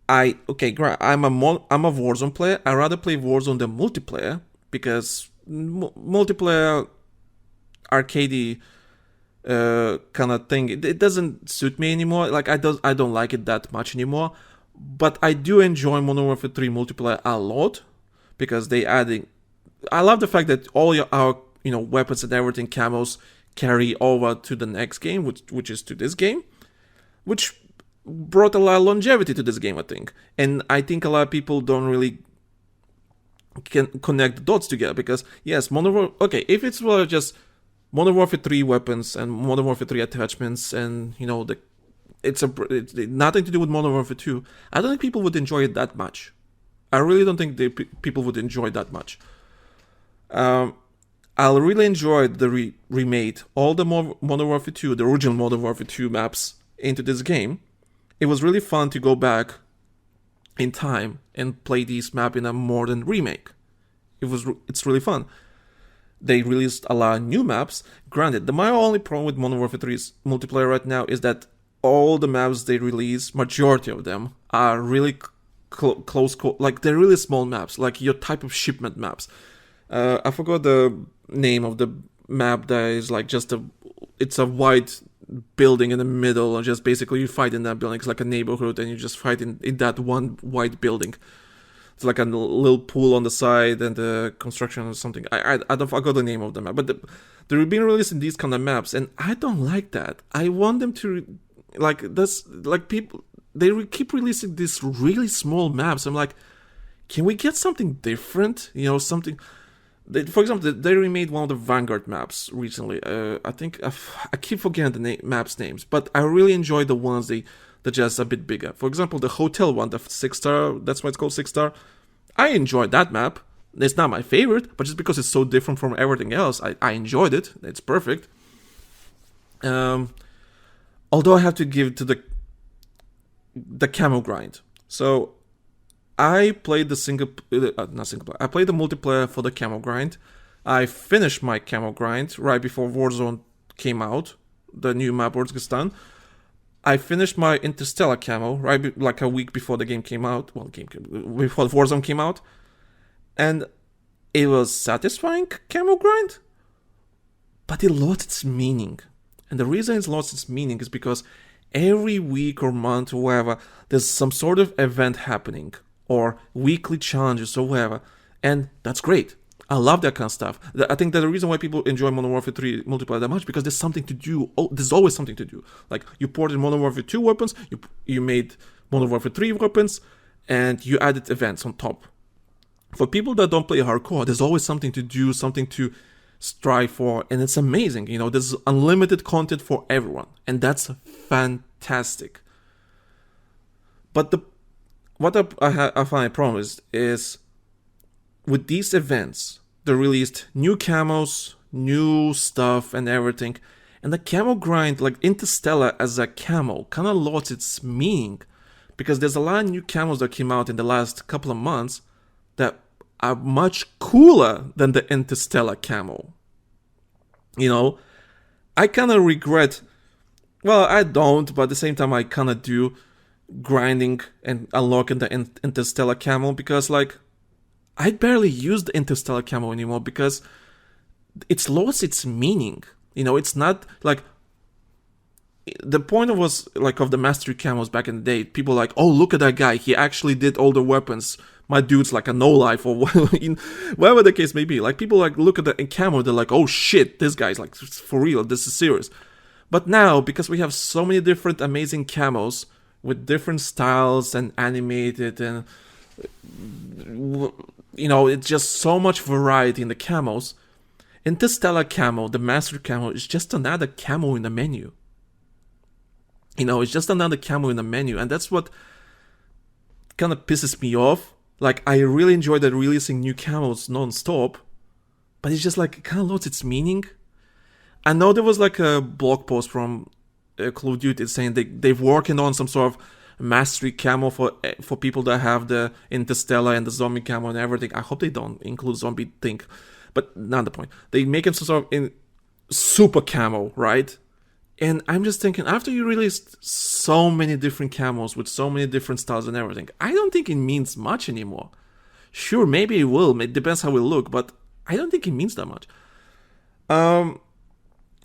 I'm a Warzone player. I rather play Warzone than multiplayer because multiplayer arcadey kind of thing, it doesn't suit me anymore. Like I don't like it that much anymore. But I do enjoy Modern Warfare 3 multiplayer a lot because I love the fact that all our weapons and everything, camos, carry over to the next game, which is to this game, which brought a lot of longevity to this game, I think. And I think a lot of people don't really can connect the dots together because, yes, if it's just Modern Warfare 3 weapons and Modern Warfare 3 attachments and, it's nothing to do with Modern Warfare 2, I don't think people would enjoy it that much. I really don't think people would enjoy it that much. I'll really enjoy the remade all the Modern Warfare 2, the original Modern Warfare 2 maps into this game. It was really fun to go back in time and play this map in a modern remake. It's really fun. They released a lot of new maps. Granted, my only problem with Modern Warfare 3's multiplayer right now is that all the maps they release, majority of them, are really close, like they're really small maps, like your type of shipment maps. I forgot the name of the map that is like it's a white building in the middle, and just basically you fight in that building. It's like a neighborhood, and you just fight in that one white building. It's like a little pool on the side and the construction or something. I forgot the name of the map, but they're being released in these kind of maps, and I don't like that. I want them to people. They keep releasing these really small maps. I'm like, can we get something different? Something. For example, they remade one of the Vanguard maps recently. I think I keep forgetting the maps names, but I really enjoy the ones that just a bit bigger. For example, the hotel one, the 6-star. That's why it's called 6-star. I enjoyed that map. It's not my favorite, but just because it's so different from everything else, I enjoyed it. It's perfect. Although I have to give to the camo grind. So I played not single player. I played the multiplayer for the camo grind. I finished my camo grind right before Warzone came out, the new map Uzbekistan. I finished my Interstellar camo like a week before the game came out. Well, before Warzone came out, and it was satisfying camo grind, but it lost its meaning. And the reason it's lost its meaning is because every week or month or whatever, there's some sort of event happening, or weekly challenges or whatever, and that's great. I love that kind of stuff. I think that the reason why people enjoy Modern Warfare 3 multiplayer that much, because there's something to do. There's always something to do. Like, you ported Modern Warfare 2 weapons, you made Modern Warfare 3 weapons, and you added events on top. For people that don't play hardcore, there's always something to do, something to strive for, and it's amazing. There's unlimited content for everyone, and that's fantastic. But what I find a problem is with these events, they released new camos, new stuff and everything, and the camo grind, like Interstellar as a camo, kind of lost its meaning, because there's a lot of new camos that came out in the last couple of months that are much cooler than the Interstellar camo. I kind of regret, well, I don't, but at the same time I kind of do, grinding and unlocking the Interstellar camo, because like I barely use the Interstellar camo anymore because it's lost its meaning. It's not like the point was like of the mastery camos back in the day. People like, oh, look at that guy, he actually did all the weapons. My dude's like a no life, or whatever the case may be. Like, people like look at the camo, they're like, oh shit, this guy's like for real, this is serious. But now, because we have so many different amazing camos with different styles and animated, and it's just so much variety in the camos. Interstellar camo, the master camo, is just another camo in the menu. It's just another camo in the menu, and that's what kind of pisses me off. Like, I really enjoy that releasing new camos non-stop, but it's just like, it kind of lost its meaning. I know there was like a blog post from Call of Duty saying they're working on some sort of mastery camo for people that have the Interstellar and the zombie camo and everything. I hope they don't include zombie thing, but not the point. They make it some sort of in super camo, right? And I'm just thinking, after you released so many different camos with so many different styles and everything, I don't think it means much anymore. Sure, maybe it will. It depends how it look, but I don't think it means that much.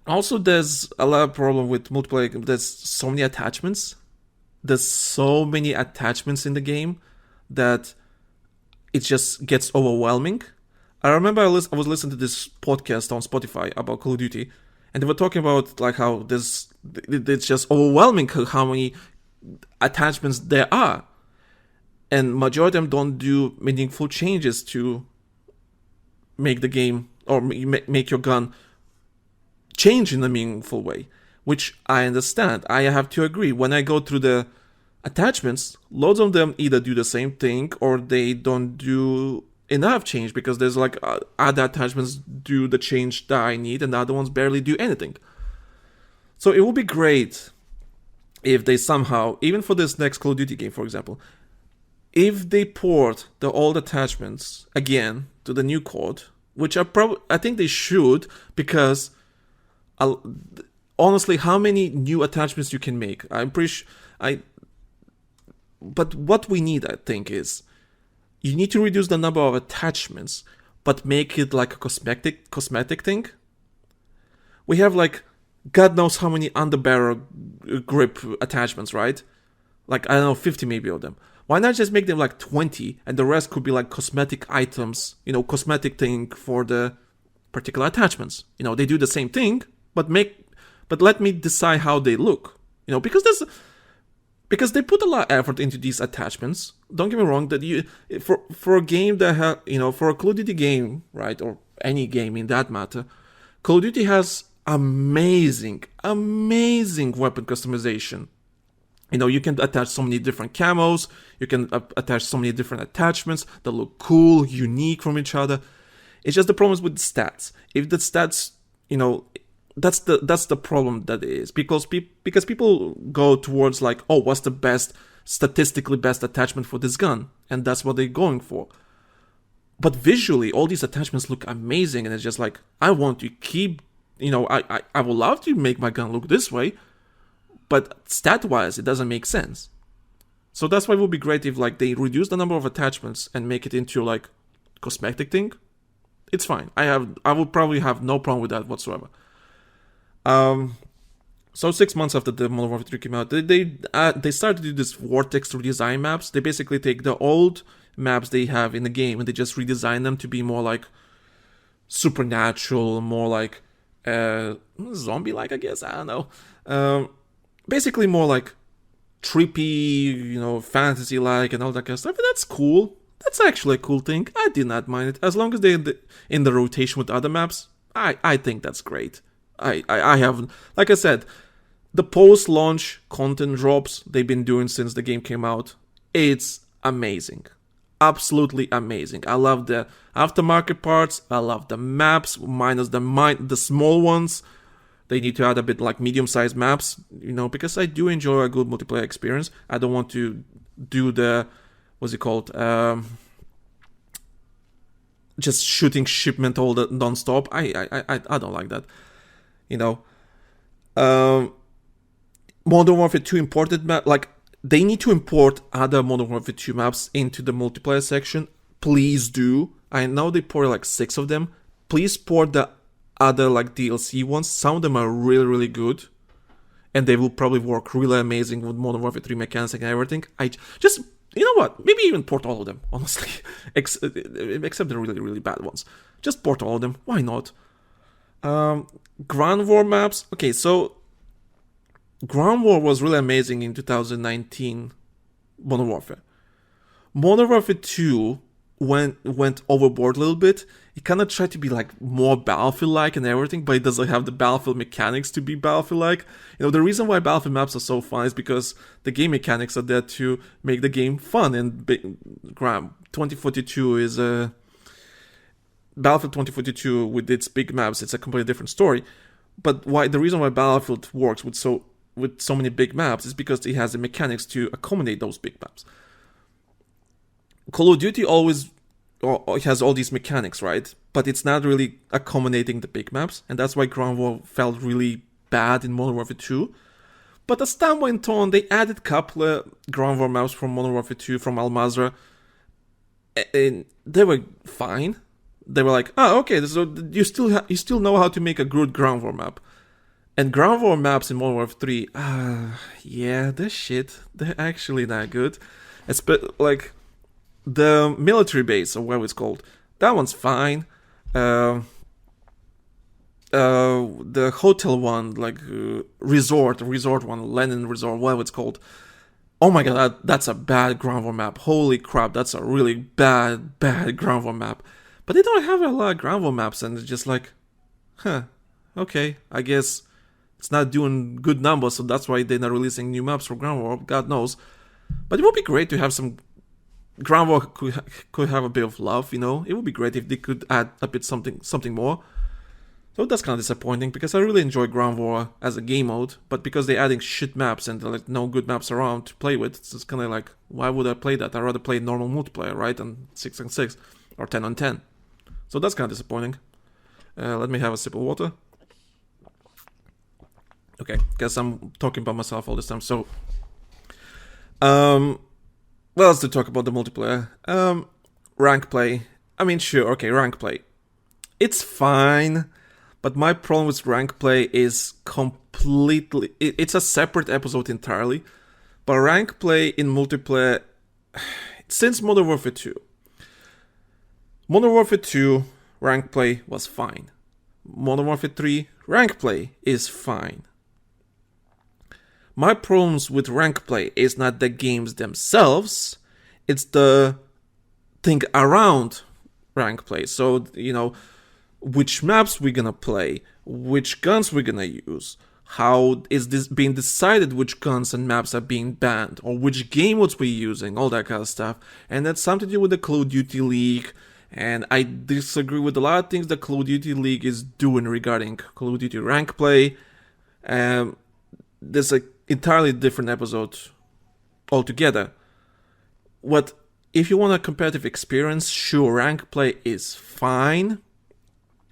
Also, there's a lot of problem with multiplayer. There's so many attachments. There's so many attachments in the game that it just gets overwhelming. I remember I was listening to this podcast on Spotify about Call of Duty, and they were talking about like how it's just overwhelming how many attachments there are, and majority of them don't do meaningful changes to make the game or make your gun change in a meaningful way, which I understand. I have to agree. When I go through the attachments, loads of them either do the same thing or they don't do enough change, because there's like other attachments do the change that I need and the other ones barely do anything. So it would be great if they somehow, even for this next Call of Duty game, for example, if they port the old attachments again to the new code, which I think they should, because honestly, how many new attachments you can make? But what we need, I think, is you need to reduce the number of attachments, but make it like a cosmetic thing. We have like God knows how many underbarrel grip attachments, right? Like, I don't know, 50 maybe of them. Why not just make them like 20, and the rest could be like cosmetic items, cosmetic thing for the particular attachments. They do the same thing, but let me decide how they look. Because they put a lot of effort into these attachments. Don't get me wrong, that for a game that for a Call of Duty game, right, or any game in that matter, Call of Duty has amazing weapon customization. You can attach so many different camos, you can attach so many different attachments that look cool, unique from each other. It's just the problem is with the stats. If the stats, that's the problem that is, because people go towards like, oh, what's the best, statistically best attachment for this gun, and that's what they're going for. But visually, all these attachments look amazing, and it's just like, I want to keep, I would love to make my gun look this way, but stat-wise, it doesn't make sense. So that's why it would be great if like they reduce the number of attachments and make it into like cosmetic thing. It's fine. I would probably have no problem with that whatsoever. So 6 months after the Modern Warfare 3 came out, they started to do this Vortex redesign maps. They basically take the old maps they have in the game and they just redesign them to be more like supernatural, more like zombie-like, I guess. I don't know. Basically more like trippy, fantasy-like and all that kind of stuff. And that's cool. That's actually a cool thing. I did not mind it. As long as they're in the rotation with other maps, I think that's great. I haven't, like I said, the post-launch content drops they've been doing since the game came out, it's amazing. Absolutely amazing. I love the aftermarket parts. I love the maps, minus the small ones. They need to add a bit like medium-sized maps, because I do enjoy a good multiplayer experience. I don't want to do the, what's it called? Just shooting shipment all the non-stop. I don't like that. Modern Warfare 2 imported map, like, they need to import other Modern Warfare 2 maps into the multiplayer section. Please do. I know they poured like 6 of them. Please port the other like DLC ones. Some of them are really, really good. And they will probably work really amazing with Modern Warfare 3 mechanics and everything. I just, you know what? Maybe even port all of them, honestly. Except the really, really bad ones. Just port all of them. Why not? Ground War maps. Okay, so Ground War was really amazing in 2019 Modern Warfare. Modern Warfare 2 went overboard a little bit. It kind of tried to be like more Battlefield-like and everything, but it doesn't have the Battlefield mechanics to be Battlefield-like. The reason why Battlefield maps are so fun is because the game mechanics are there to make the game fun. And 2042 is a Battlefield 2042 with its big maps. It's a completely different story. But the reason why Battlefield works with so many big maps is because it has the mechanics to accommodate those big maps. Call of Duty always has all these mechanics, right? But it's not really accommodating the big maps, and that's why Ground War felt really bad in Modern Warfare 2. But as time went on, they added a couple of Ground War maps from Modern Warfare 2, from Al Mazrah, and they were fine. They were like, oh, okay, so you still know how to make a good Ground War map. And Ground War maps in Modern Warfare 3, yeah, they're shit. They're actually not good. Like, the military base, or whatever it's called, that one's fine. The hotel one, like resort one, Lenin Resort, whatever it's called. Oh my god, that's a bad Ground War map. Holy crap, that's a really bad Ground War map. But they don't have a lot of Ground War maps, and it's just like, okay, I guess it's not doing good numbers, so that's why they're not releasing new maps for Ground War, God knows. But it would be great to have some Ground War could have a bit of love, It would be great if they could add a bit something more. So that's kind of disappointing, because I really enjoy Ground War as a game mode, but because they're adding shit maps and like no good maps around to play with, it's just kind of like, why would I play that? I'd rather play normal multiplayer, right? And 6-on-6 or 10-on-10. So that's kind of disappointing. Let me have a sip of water. Okay, guess I'm talking about myself all this time. So, what else to talk about the multiplayer? Rank play. I mean, sure, okay, rank play. It's fine, but my problem with rank play is completely... It's a separate episode entirely, but rank play in multiplayer... Since Modern Warfare 2. Modern Warfare 2, rank play was fine. Modern Warfare 3, rank play is fine. My problems with rank play is not the games themselves, it's the thing around rank play. So, which maps we're gonna play, which guns we're gonna use, how is this being decided which guns and maps are being banned, or which game modes we're using, all that kind of stuff. And that's something to do with the Call of Duty League And I disagree with a lot of things that Call of Duty League is doing regarding Call of Duty rank play. There's an entirely different episode altogether. If you want a competitive experience, sure, rank play is fine.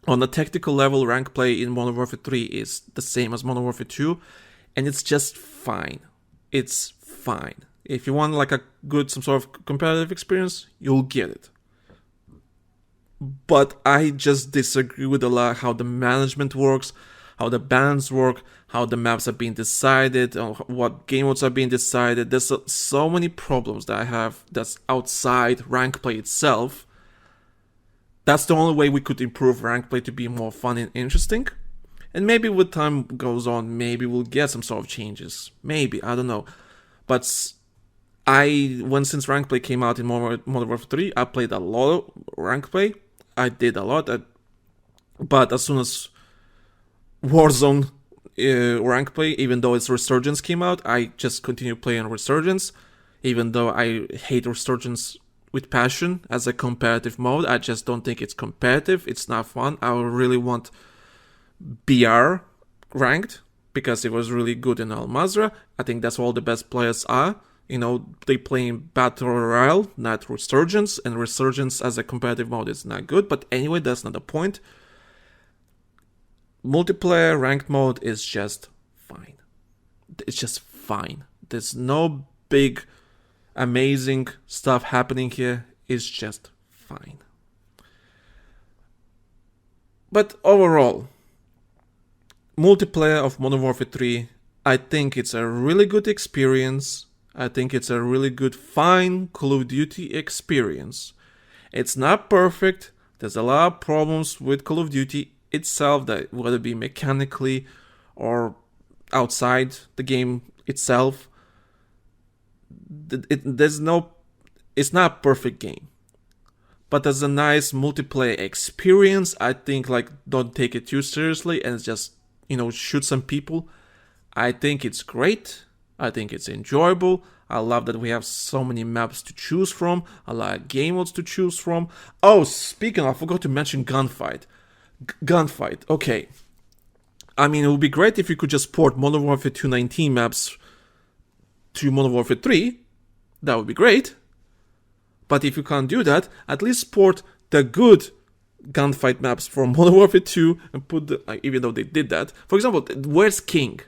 On a tactical level, rank play in Modern Warfare 3 is the same as Modern Warfare 2, and it's just fine. It's fine. If you want like a good, some sort of competitive experience, you'll get it. But I just disagree with a lot how the management works, how the bans work, how the maps are being decided, what game modes are being decided. There's so many problems that I have that's outside rank play itself. That's the only way we could improve rank play to be more fun and interesting. And maybe with time goes on, maybe we'll get some sort of changes. Maybe, I don't know. But since rank play came out in Modern Warfare 3, I played a lot of rank play. I did a lot. But as soon as Warzone rank play, even though its Resurgence came out, I just continue playing Resurgence. Even though I hate Resurgence with passion as a competitive mode, I just don't think it's competitive. It's not fun. I really want BR ranked because it was really good in Al Mazrah. I think that's all the best players are. They play in Battle Royale, not Resurgence, and Resurgence as a competitive mode is not good. But anyway, that's not the point. Multiplayer ranked mode is just fine. It's just fine. There's no big amazing stuff happening here. It's just fine. But overall, multiplayer of Modern Warfare 3, I think it's a really good experience. I think it's a really good, fine Call of Duty experience. It's not perfect. There's a lot of problems with Call of Duty itself, that whether it be mechanically or outside the game itself. It's not a perfect game, but as a nice multiplayer experience, I think, like, don't take it too seriously and just shoot some people. I think it's great. I think it's enjoyable. I love that we have so many maps to choose from, a lot of game modes to choose from. Oh, speaking of, I forgot to mention gunfight. Gunfight, okay. I mean, it would be great if you could just port Modern Warfare 2.19 maps to Modern Warfare 3. That would be great. But if you can't do that, at least port the good gunfight maps from Modern Warfare 2 and put even though they did that. For example, where's King?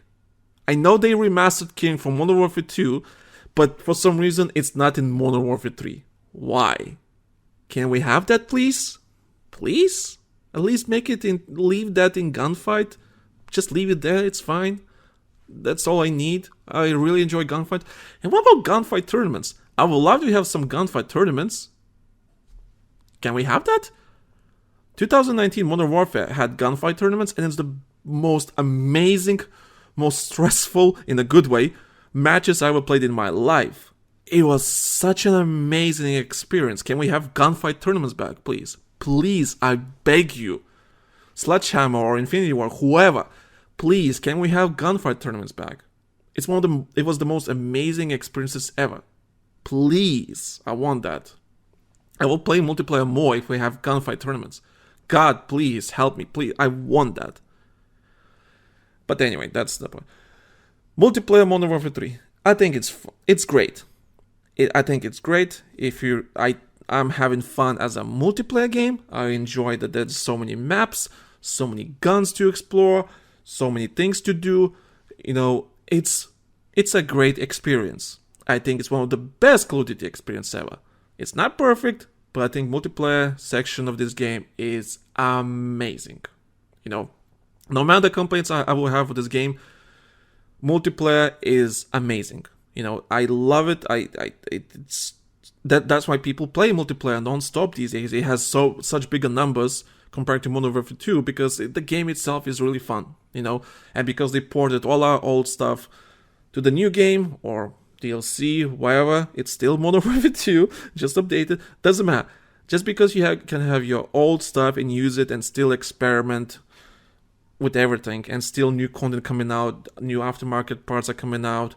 I know they remastered King from Modern Warfare 2, but for some reason it's not in Modern Warfare 3. Why? Can we have that, please? Please? At least leave that in gunfight. Just leave it there, it's fine. That's all I need. I really enjoy gunfight. And what about gunfight tournaments? I would love to have some gunfight tournaments. Can we have that? 2019 Modern Warfare had gunfight tournaments, and it's the most amazing, most stressful, in a good way, matches I ever played in my life. It was such an amazing experience. Can we have gunfight tournaments back, please? Please, I beg you. Sledgehammer or Infinity War, whoever. Please, can we have gunfight tournaments back? It was the most amazing experiences ever. Please, I want that. I will play multiplayer more if we have gunfight tournaments. God, please, help me, please. I want that. But anyway, that's the point. Multiplayer Modern Warfare 3. I think it's great. I think it's great. I'm having fun as a multiplayer game. I enjoy that there's so many maps, so many guns to explore, so many things to do. It's a great experience. I think it's one of the best Call of Duty experience ever. It's not perfect, but I think multiplayer section of this game is amazing. No matter the complaints I will have with this game, multiplayer is amazing. I love it. That's why people play multiplayer non-stop these days. It has such bigger numbers compared to Modern Warfare 2 because the game itself is really fun, and because they ported all our old stuff to the new game or DLC, whatever, it's still Modern Warfare 2, just updated. Doesn't matter. Just because you can have your old stuff and use it and still experiment with everything, and still new content coming out, new aftermarket parts are coming out,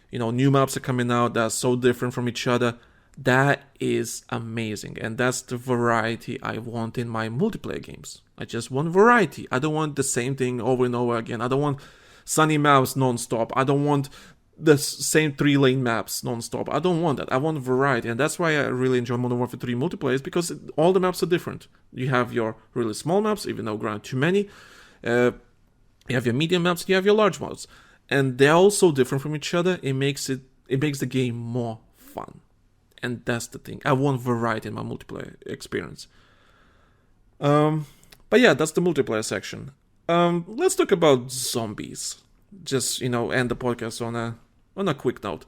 new maps are coming out that are so different from each other. That is amazing, and that's the variety I want in my multiplayer games. I just want variety. I don't want the same thing over and over again. I don't want sunny maps non-stop. I don't want the same 3-lane maps non-stop. I don't want that. I want variety, and that's why I really enjoy Modern Warfare 3 multiplayer, is because all the maps are different. You have your really small maps, even though granted too many. You have your medium maps, you have your large ones, and they're all so different from each other. It makes the game more fun. And that's the thing. I want variety in my multiplayer experience. But yeah, that's the multiplayer section. Let's talk about zombies. Just, end the podcast on a quick note.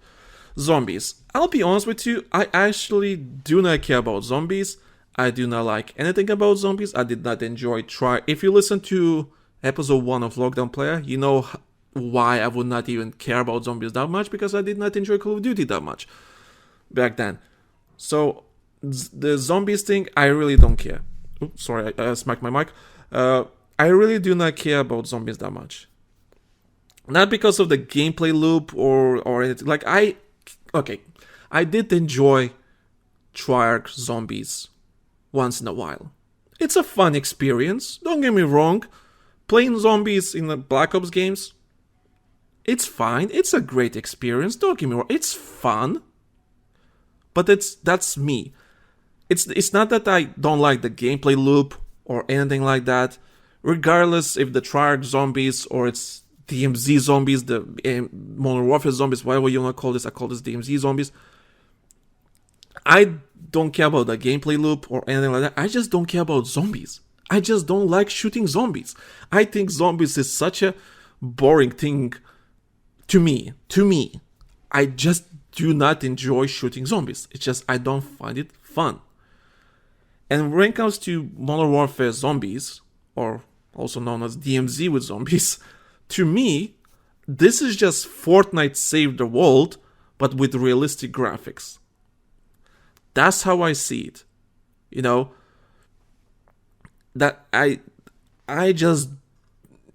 Zombies. I'll be honest with you, I actually do not care about zombies. I do not like anything about zombies. I did not enjoy try. If you listen to episode 1 of Lockdown Player, you know why I would not even care about zombies that much, because I did not enjoy Call of Duty that much back then. So the zombies thing, I really don't care. Oops, sorry, I smacked my mic. I really do not care about zombies that much. Not because of the gameplay loop or anything. Like I did enjoy Treyarch zombies once in a while. It's a fun experience. Don't get me wrong. Playing zombies in the Black Ops games, it's fine. It's a great experience. Don't get me wrong. It's fun. But that's me. It's not that I don't like the gameplay loop or anything like that. Regardless if the Treyarch zombies or it's DMZ zombies, the Modern Warfare zombies, whatever you want to call this, I call this DMZ zombies. I don't care about the gameplay loop or anything like that. I just don't care about zombies. I just don't like shooting zombies. I think zombies is such a boring thing to me. I just do not enjoy shooting zombies. It's just I don't find it fun. And when it comes to Modern Warfare zombies, or also known as DMZ with zombies, to me, this is just Fortnite Save the World, but with realistic graphics. That's how I see it. That I just...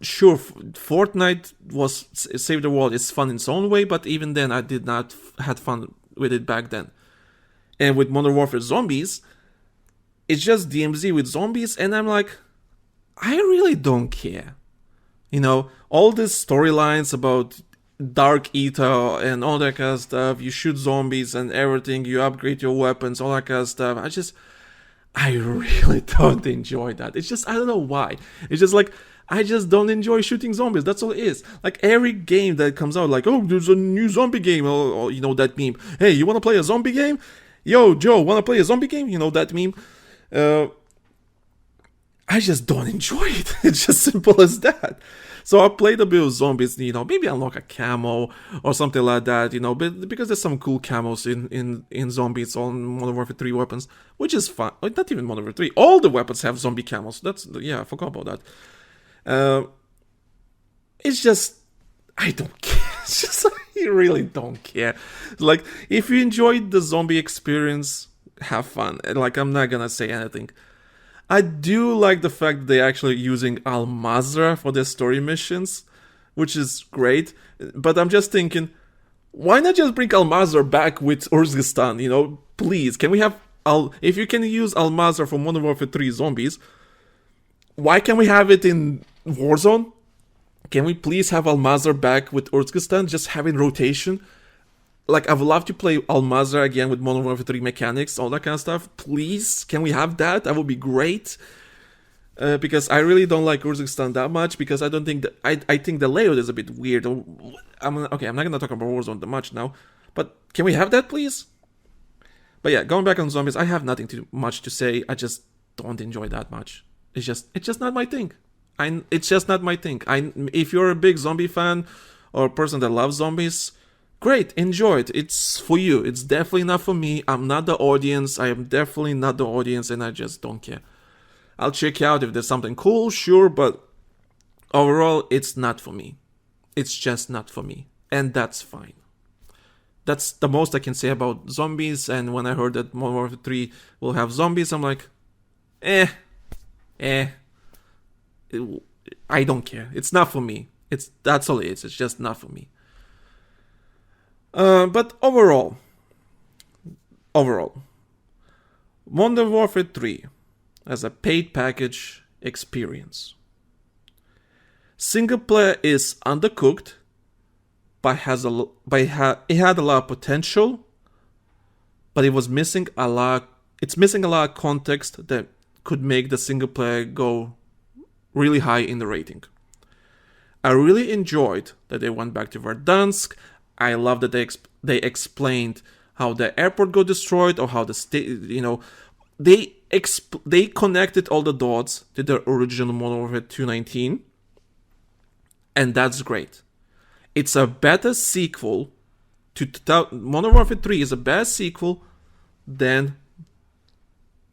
Sure, Fortnite was Save the World. It's fun in its own way, but even then, I did not had fun with it back then. And with Modern Warfare Zombies, it's just DMZ with zombies, and I'm like, I really don't care. All these storylines about Dark Eater and all that kind of stuff. You shoot zombies and everything. You upgrade your weapons, all that kind of stuff. I really don't enjoy that. It's just, I don't know why. It's just like, I just don't enjoy shooting zombies. That's all it is. Like every game that comes out, like, oh, there's a new zombie game. Or that meme. Hey, you want to play a zombie game? Yo, Joe, want to play a zombie game? That meme. I just don't enjoy it. It's just simple as that. So I played a bit of zombies, maybe unlock a camo or something like that, but because there's some cool camos in zombies on Modern Warfare 3 weapons, which is fun. Not even Modern Warfare 3. All the weapons have zombie camos. I forgot about that. It's just, I don't care. It's just, I really don't care. Like, if you enjoyed the zombie experience, have fun. Like, I'm not gonna say anything. I do like the fact that they're actually using Al Mazrah for their story missions, which is great. But I'm just thinking, why not just bring Al Mazrah back with Uzbekistan? Please, can we have if you can use Al Mazrah for Modern Warfare 3 zombies, why can't we have it in Warzone? Can we please have Al Mazrah back with Uzbekistan, just having rotation? Like, I would love to play Al Mazrah again with Modern Warfare 3 mechanics, all that kind of stuff. Please, can we have that? That would be great. Because I really don't like Uzbekistan that much, because I don't think that... I think the layout is a bit weird. I'm not going to talk about Warzone that much now. But can we have that, please? But yeah, going back on zombies, I have nothing too much to say. I just don't enjoy that much. It's just not my thing. It's just not my thing. If you're a big zombie fan or a person that loves zombies... Great, enjoy it. It's for you. It's definitely not for me. I'm not the audience. I am definitely not the audience, and I just don't care. I'll check out if there's something cool, sure, but overall, it's not for me. It's just not for me, and that's fine. That's the most I can say about zombies, and when I heard that Modern Warfare 3 will have zombies, I'm like, I don't care. It's not for me. That's all it is. It's just not for me. But overall, overall, Modern Warfare 3 as a paid package experience. Single player is undercooked, but it had a lot of potential, but it was missing a lot. It's missing a lot of context that could make the single player go really high in the rating. I really enjoyed that they went back to Verdansk. I love that they explained how the airport got destroyed, or how the state, they connected all the dots to the original Modern Warfare 219, and that's great. It's a better sequel to Modern Warfare 3 is a better sequel than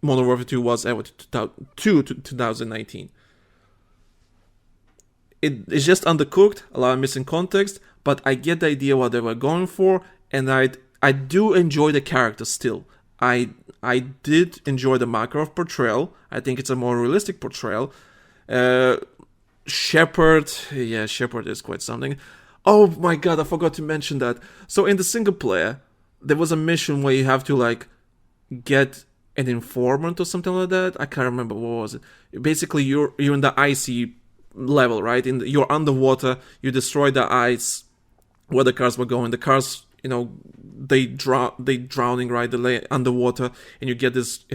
Modern Warfare 2 was ever to 2019. It's just undercooked, a lot of missing context, but I get the idea what they were going for, and I do enjoy the character still. I did enjoy the Makarov portrayal. I think it's a more realistic portrayal. Shepard is quite something. Oh my god, I forgot to mention that. So in the single player, there was a mission where you have to get an informant or something like that. I can't remember what was it. Basically, you're in the icy level, right? You're underwater. You destroy the ice where the cars were going. The cars, they drowning, right? They underwater, and you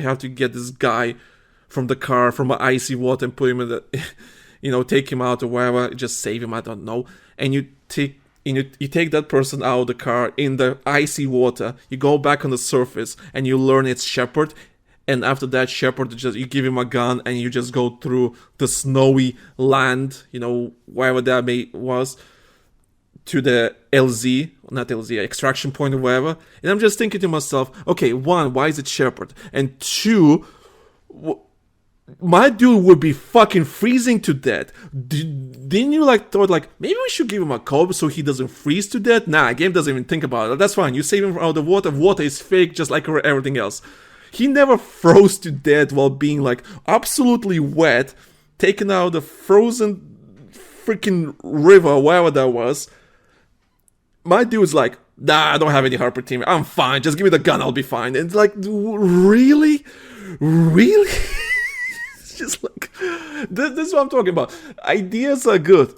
have to get this guy from the car from the icy water and put him in the, take him out or wherever, just save him. I don't know. And you take that person out of the car in the icy water. You go back on the surface and you learn it's Shepard. And after that, Shepard, you give him a gun and you just go through the snowy land, wherever that was, to the extraction point or whatever. And I'm just thinking to myself, okay, one, why is it Shepard? And two, my dude would be fucking freezing to death. Didn't you thought maybe we should give him a coat so he doesn't freeze to death? Nah, game doesn't even think about it. That's fine. You save him out of the water. Water is fake, just like everything else. He never froze to death while being absolutely wet, taken out of the frozen freaking river, wherever that was. My dude's nah, I don't have any Harper team. I'm fine. Just give me the gun. I'll be fine. And really? Really? It's just this is what I'm talking about. Ideas are good,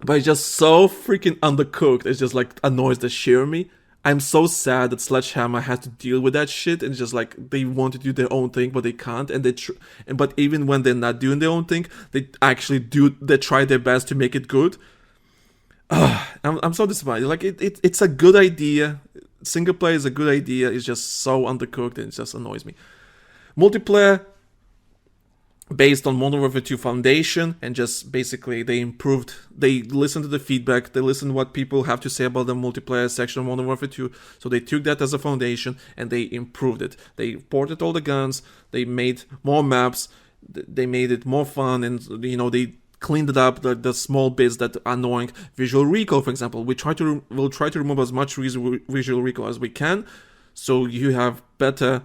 but it's just so freaking undercooked. It's just annoys the shit out of me. I'm so sad that Sledgehammer had to deal with that shit, and it's just they want to do their own thing, but they can't. And but even when they're not doing their own thing, they actually do. They try their best to make it good. I'm so disappointed. It's a good idea. Single player is a good idea. It's just so undercooked, and it just annoys me. Multiplayer, based on Modern Warfare 2 Foundation, and just basically they listened to the feedback, they listened to what people have to say about the multiplayer section of Modern Warfare 2, so they took that as a foundation and they improved it. They ported all the guns, they made more maps, they made it more fun, and they cleaned it up, the small bits that are annoying. Visual recoil, for example, we'll try to remove as much visual recoil as we can, so you have better,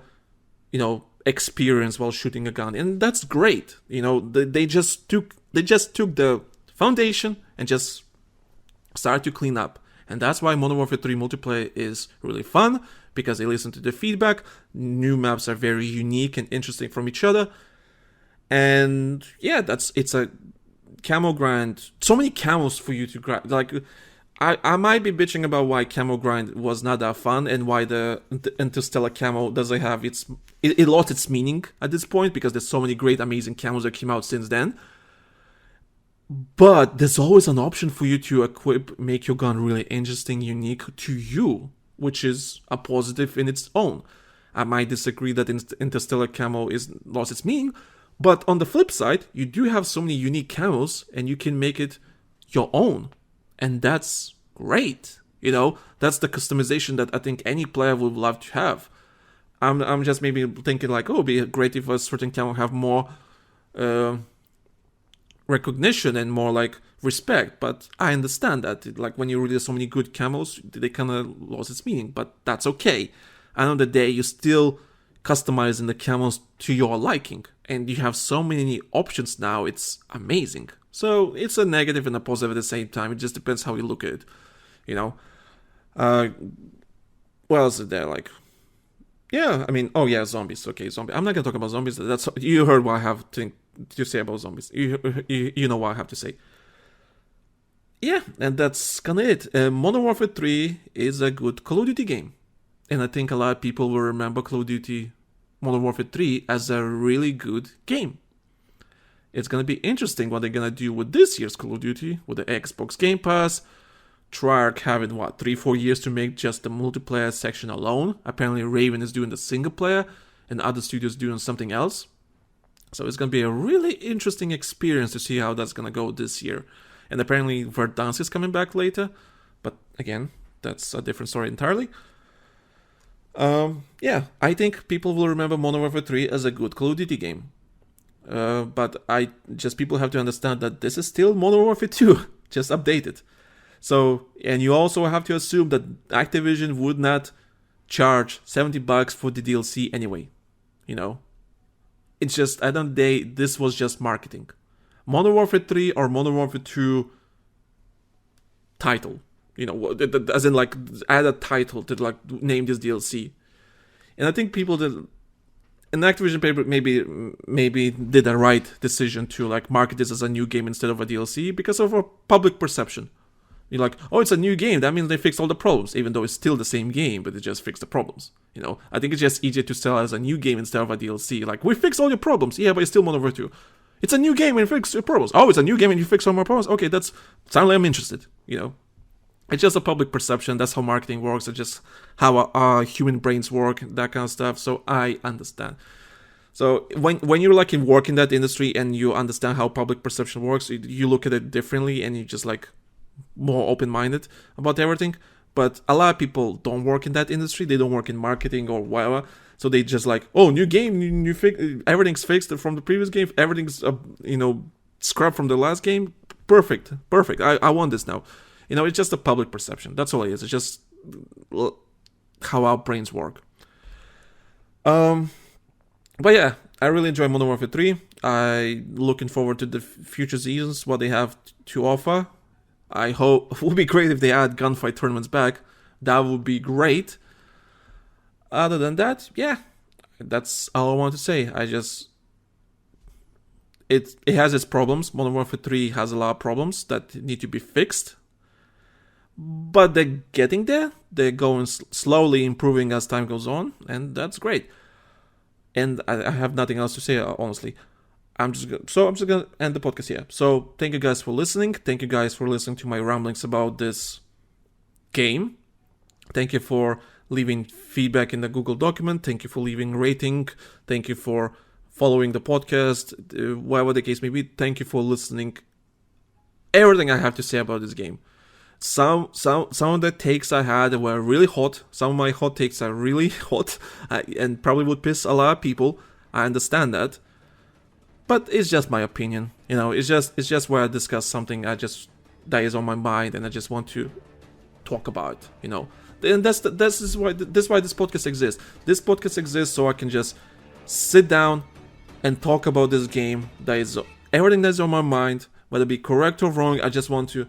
experience while shooting a gun, and that's great. They just took the foundation and just started to clean up, and that's why Modern Warfare 3 multiplayer is really fun, because they listen to the feedback. New maps are very unique and interesting from each other, and yeah, it's a camo grind. So many camos for you to grind. I might be bitching about why camo grind was not that fun, and why the Interstellar camo doesn't have it lost its meaning at this point, because there's so many great, amazing camos that came out since then. But there's always an option for you to make your gun really interesting, unique to you, which is a positive in its own. I might disagree that Interstellar camo lost its meaning, but on the flip side, you do have so many unique camos, and you can make it your own. And that's great. That's the customization that I think any player would love to have. I'm just maybe thinking it'd be great if a certain camo have more recognition and more respect. But I understand that when you release so many good camos, they kind of lost its meaning. But that's okay. At the end of the day, you're still customizing the camos to your liking, and you have so many options now. It's amazing. So it's a negative and a positive at the same time. It just depends how you look at it, What else is there? Yeah, I mean, oh yeah, zombies. Okay, zombie. I'm not gonna talk about zombies. That's you heard what I have to say about zombies. You know what I have to say. Yeah, and that's kinda it. Modern Warfare 3 is a good Call of Duty game, and I think a lot of people will remember Call of Duty Modern Warfare 3 as a really good game. It's gonna be interesting what they're gonna do with this year's Call of Duty with the Xbox Game Pass. Treyarch having 3-4 years to make just the multiplayer section alone. Apparently Raven is doing the single player and other studios doing something else. So it's gonna be a really interesting experience to see how that's gonna go this year. And apparently Verdansk is coming back later, but again, that's a different story entirely. Yeah, I think people will remember Modern Warfare 3 as a good Call of Duty game. But people have to understand that this is still Modern Warfare 2, just updated. So, and you also have to assume that Activision would not charge $70 for the DLC anyway. You know? It's just, at the end of the day, this was just marketing. Modern Warfare 3 or Modern Warfare 2 title. You know, as in like, add a title to like name this DLC. And I think people did, an Activision paper maybe did a right decision to like market this as a new game instead of a DLC because of a public perception. You're like, oh, it's a new game. That means they fixed all the problems, even though it's still the same game, but they just fixed the problems. You know, I think it's just easier to sell as a new game instead of a DLC. Like, we fixed all your problems. Yeah, but it's still Modern Warfare 2. It's a new game and you fix your problems. Oh, it's a new game and you fix all my problems. Okay, that's sounds like I'm interested. You know, it's just a public perception. That's how marketing works. It's just how our human brains work, that kind of stuff. So I understand. So when you're like in work in that industry and you understand how public perception works, you look at it differently and you just like more open-minded about everything. But a lot of people don't work in that industry. They don't work in marketing or whatever. So they just like, oh, new game, everything's fixed from the previous game. Everything's scrubbed from the last game. Perfect. I want this now. You know, it's just a public perception. That's all it is. It's just how our brains work. But yeah, I really enjoy Modern Warfare 3. I'm looking forward to the future seasons, what they have to offer. I hope it would be great if they add gunfight tournaments back. That would be great. Other than that, yeah, that's all I want to say. It has its problems. Modern Warfare 3 has a lot of problems that need to be fixed. But they're getting there. They're going slowly improving as time goes on, and that's great. And I have nothing else to say, honestly. I'm just gonna end the podcast here. So thank you guys for listening. Thank you guys for listening to my ramblings about this game. Thank you for leaving feedback in the Google document. Thank you for leaving rating. Thank you for following the podcast, whatever the case may be. Thank you for listening. Everything I have to say about this game. Some of the takes I had were really hot. Some of my hot takes are really hot and probably would piss a lot of people. I understand that. But it's just my opinion, you know. It's just where I discuss something that is on my mind, and I just want to talk about, you know. And this is why this podcast exists. This podcast exists so I can just sit down and talk about this game. That is everything that's on my mind, whether it be correct or wrong. I just want to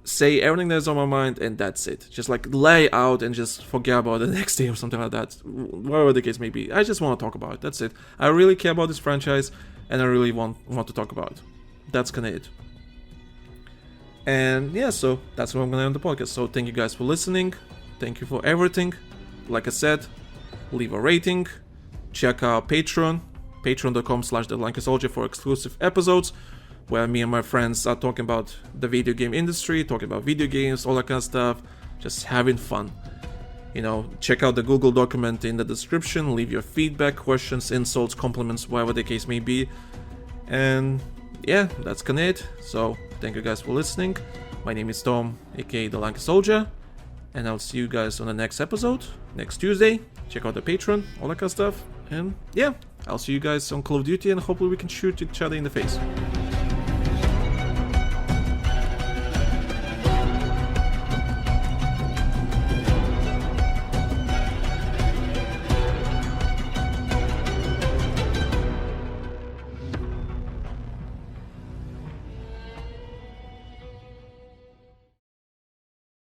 say everything that's on my mind, and that's it. Just like lay out and just forget about the next day or something like that. Whatever the case may be. I just want to talk about it. That's it. I really care about this franchise, and I really want to talk about it. That's kind of it. And yeah, so that's what I'm going to end the podcast. So thank you guys for listening. Thank you for everything. Like I said, leave a rating. Check out Patreon. Patreon.com/Lanky Soldier for exclusive episodes, where me and my friends are talking about the video game industry, talking about video games, all that kind of stuff, just having fun. You know, check out the Google document in the description, leave your feedback, questions, insults, compliments, whatever the case may be. And yeah, that's kinda it. So, thank you guys for listening. My name is Tom, aka the Lanky Soldier, and I'll see you guys on the next episode, next Tuesday. Check out the Patreon, all that kind of stuff. And yeah, I'll see you guys on Call of Duty, and hopefully we can shoot each other in the face.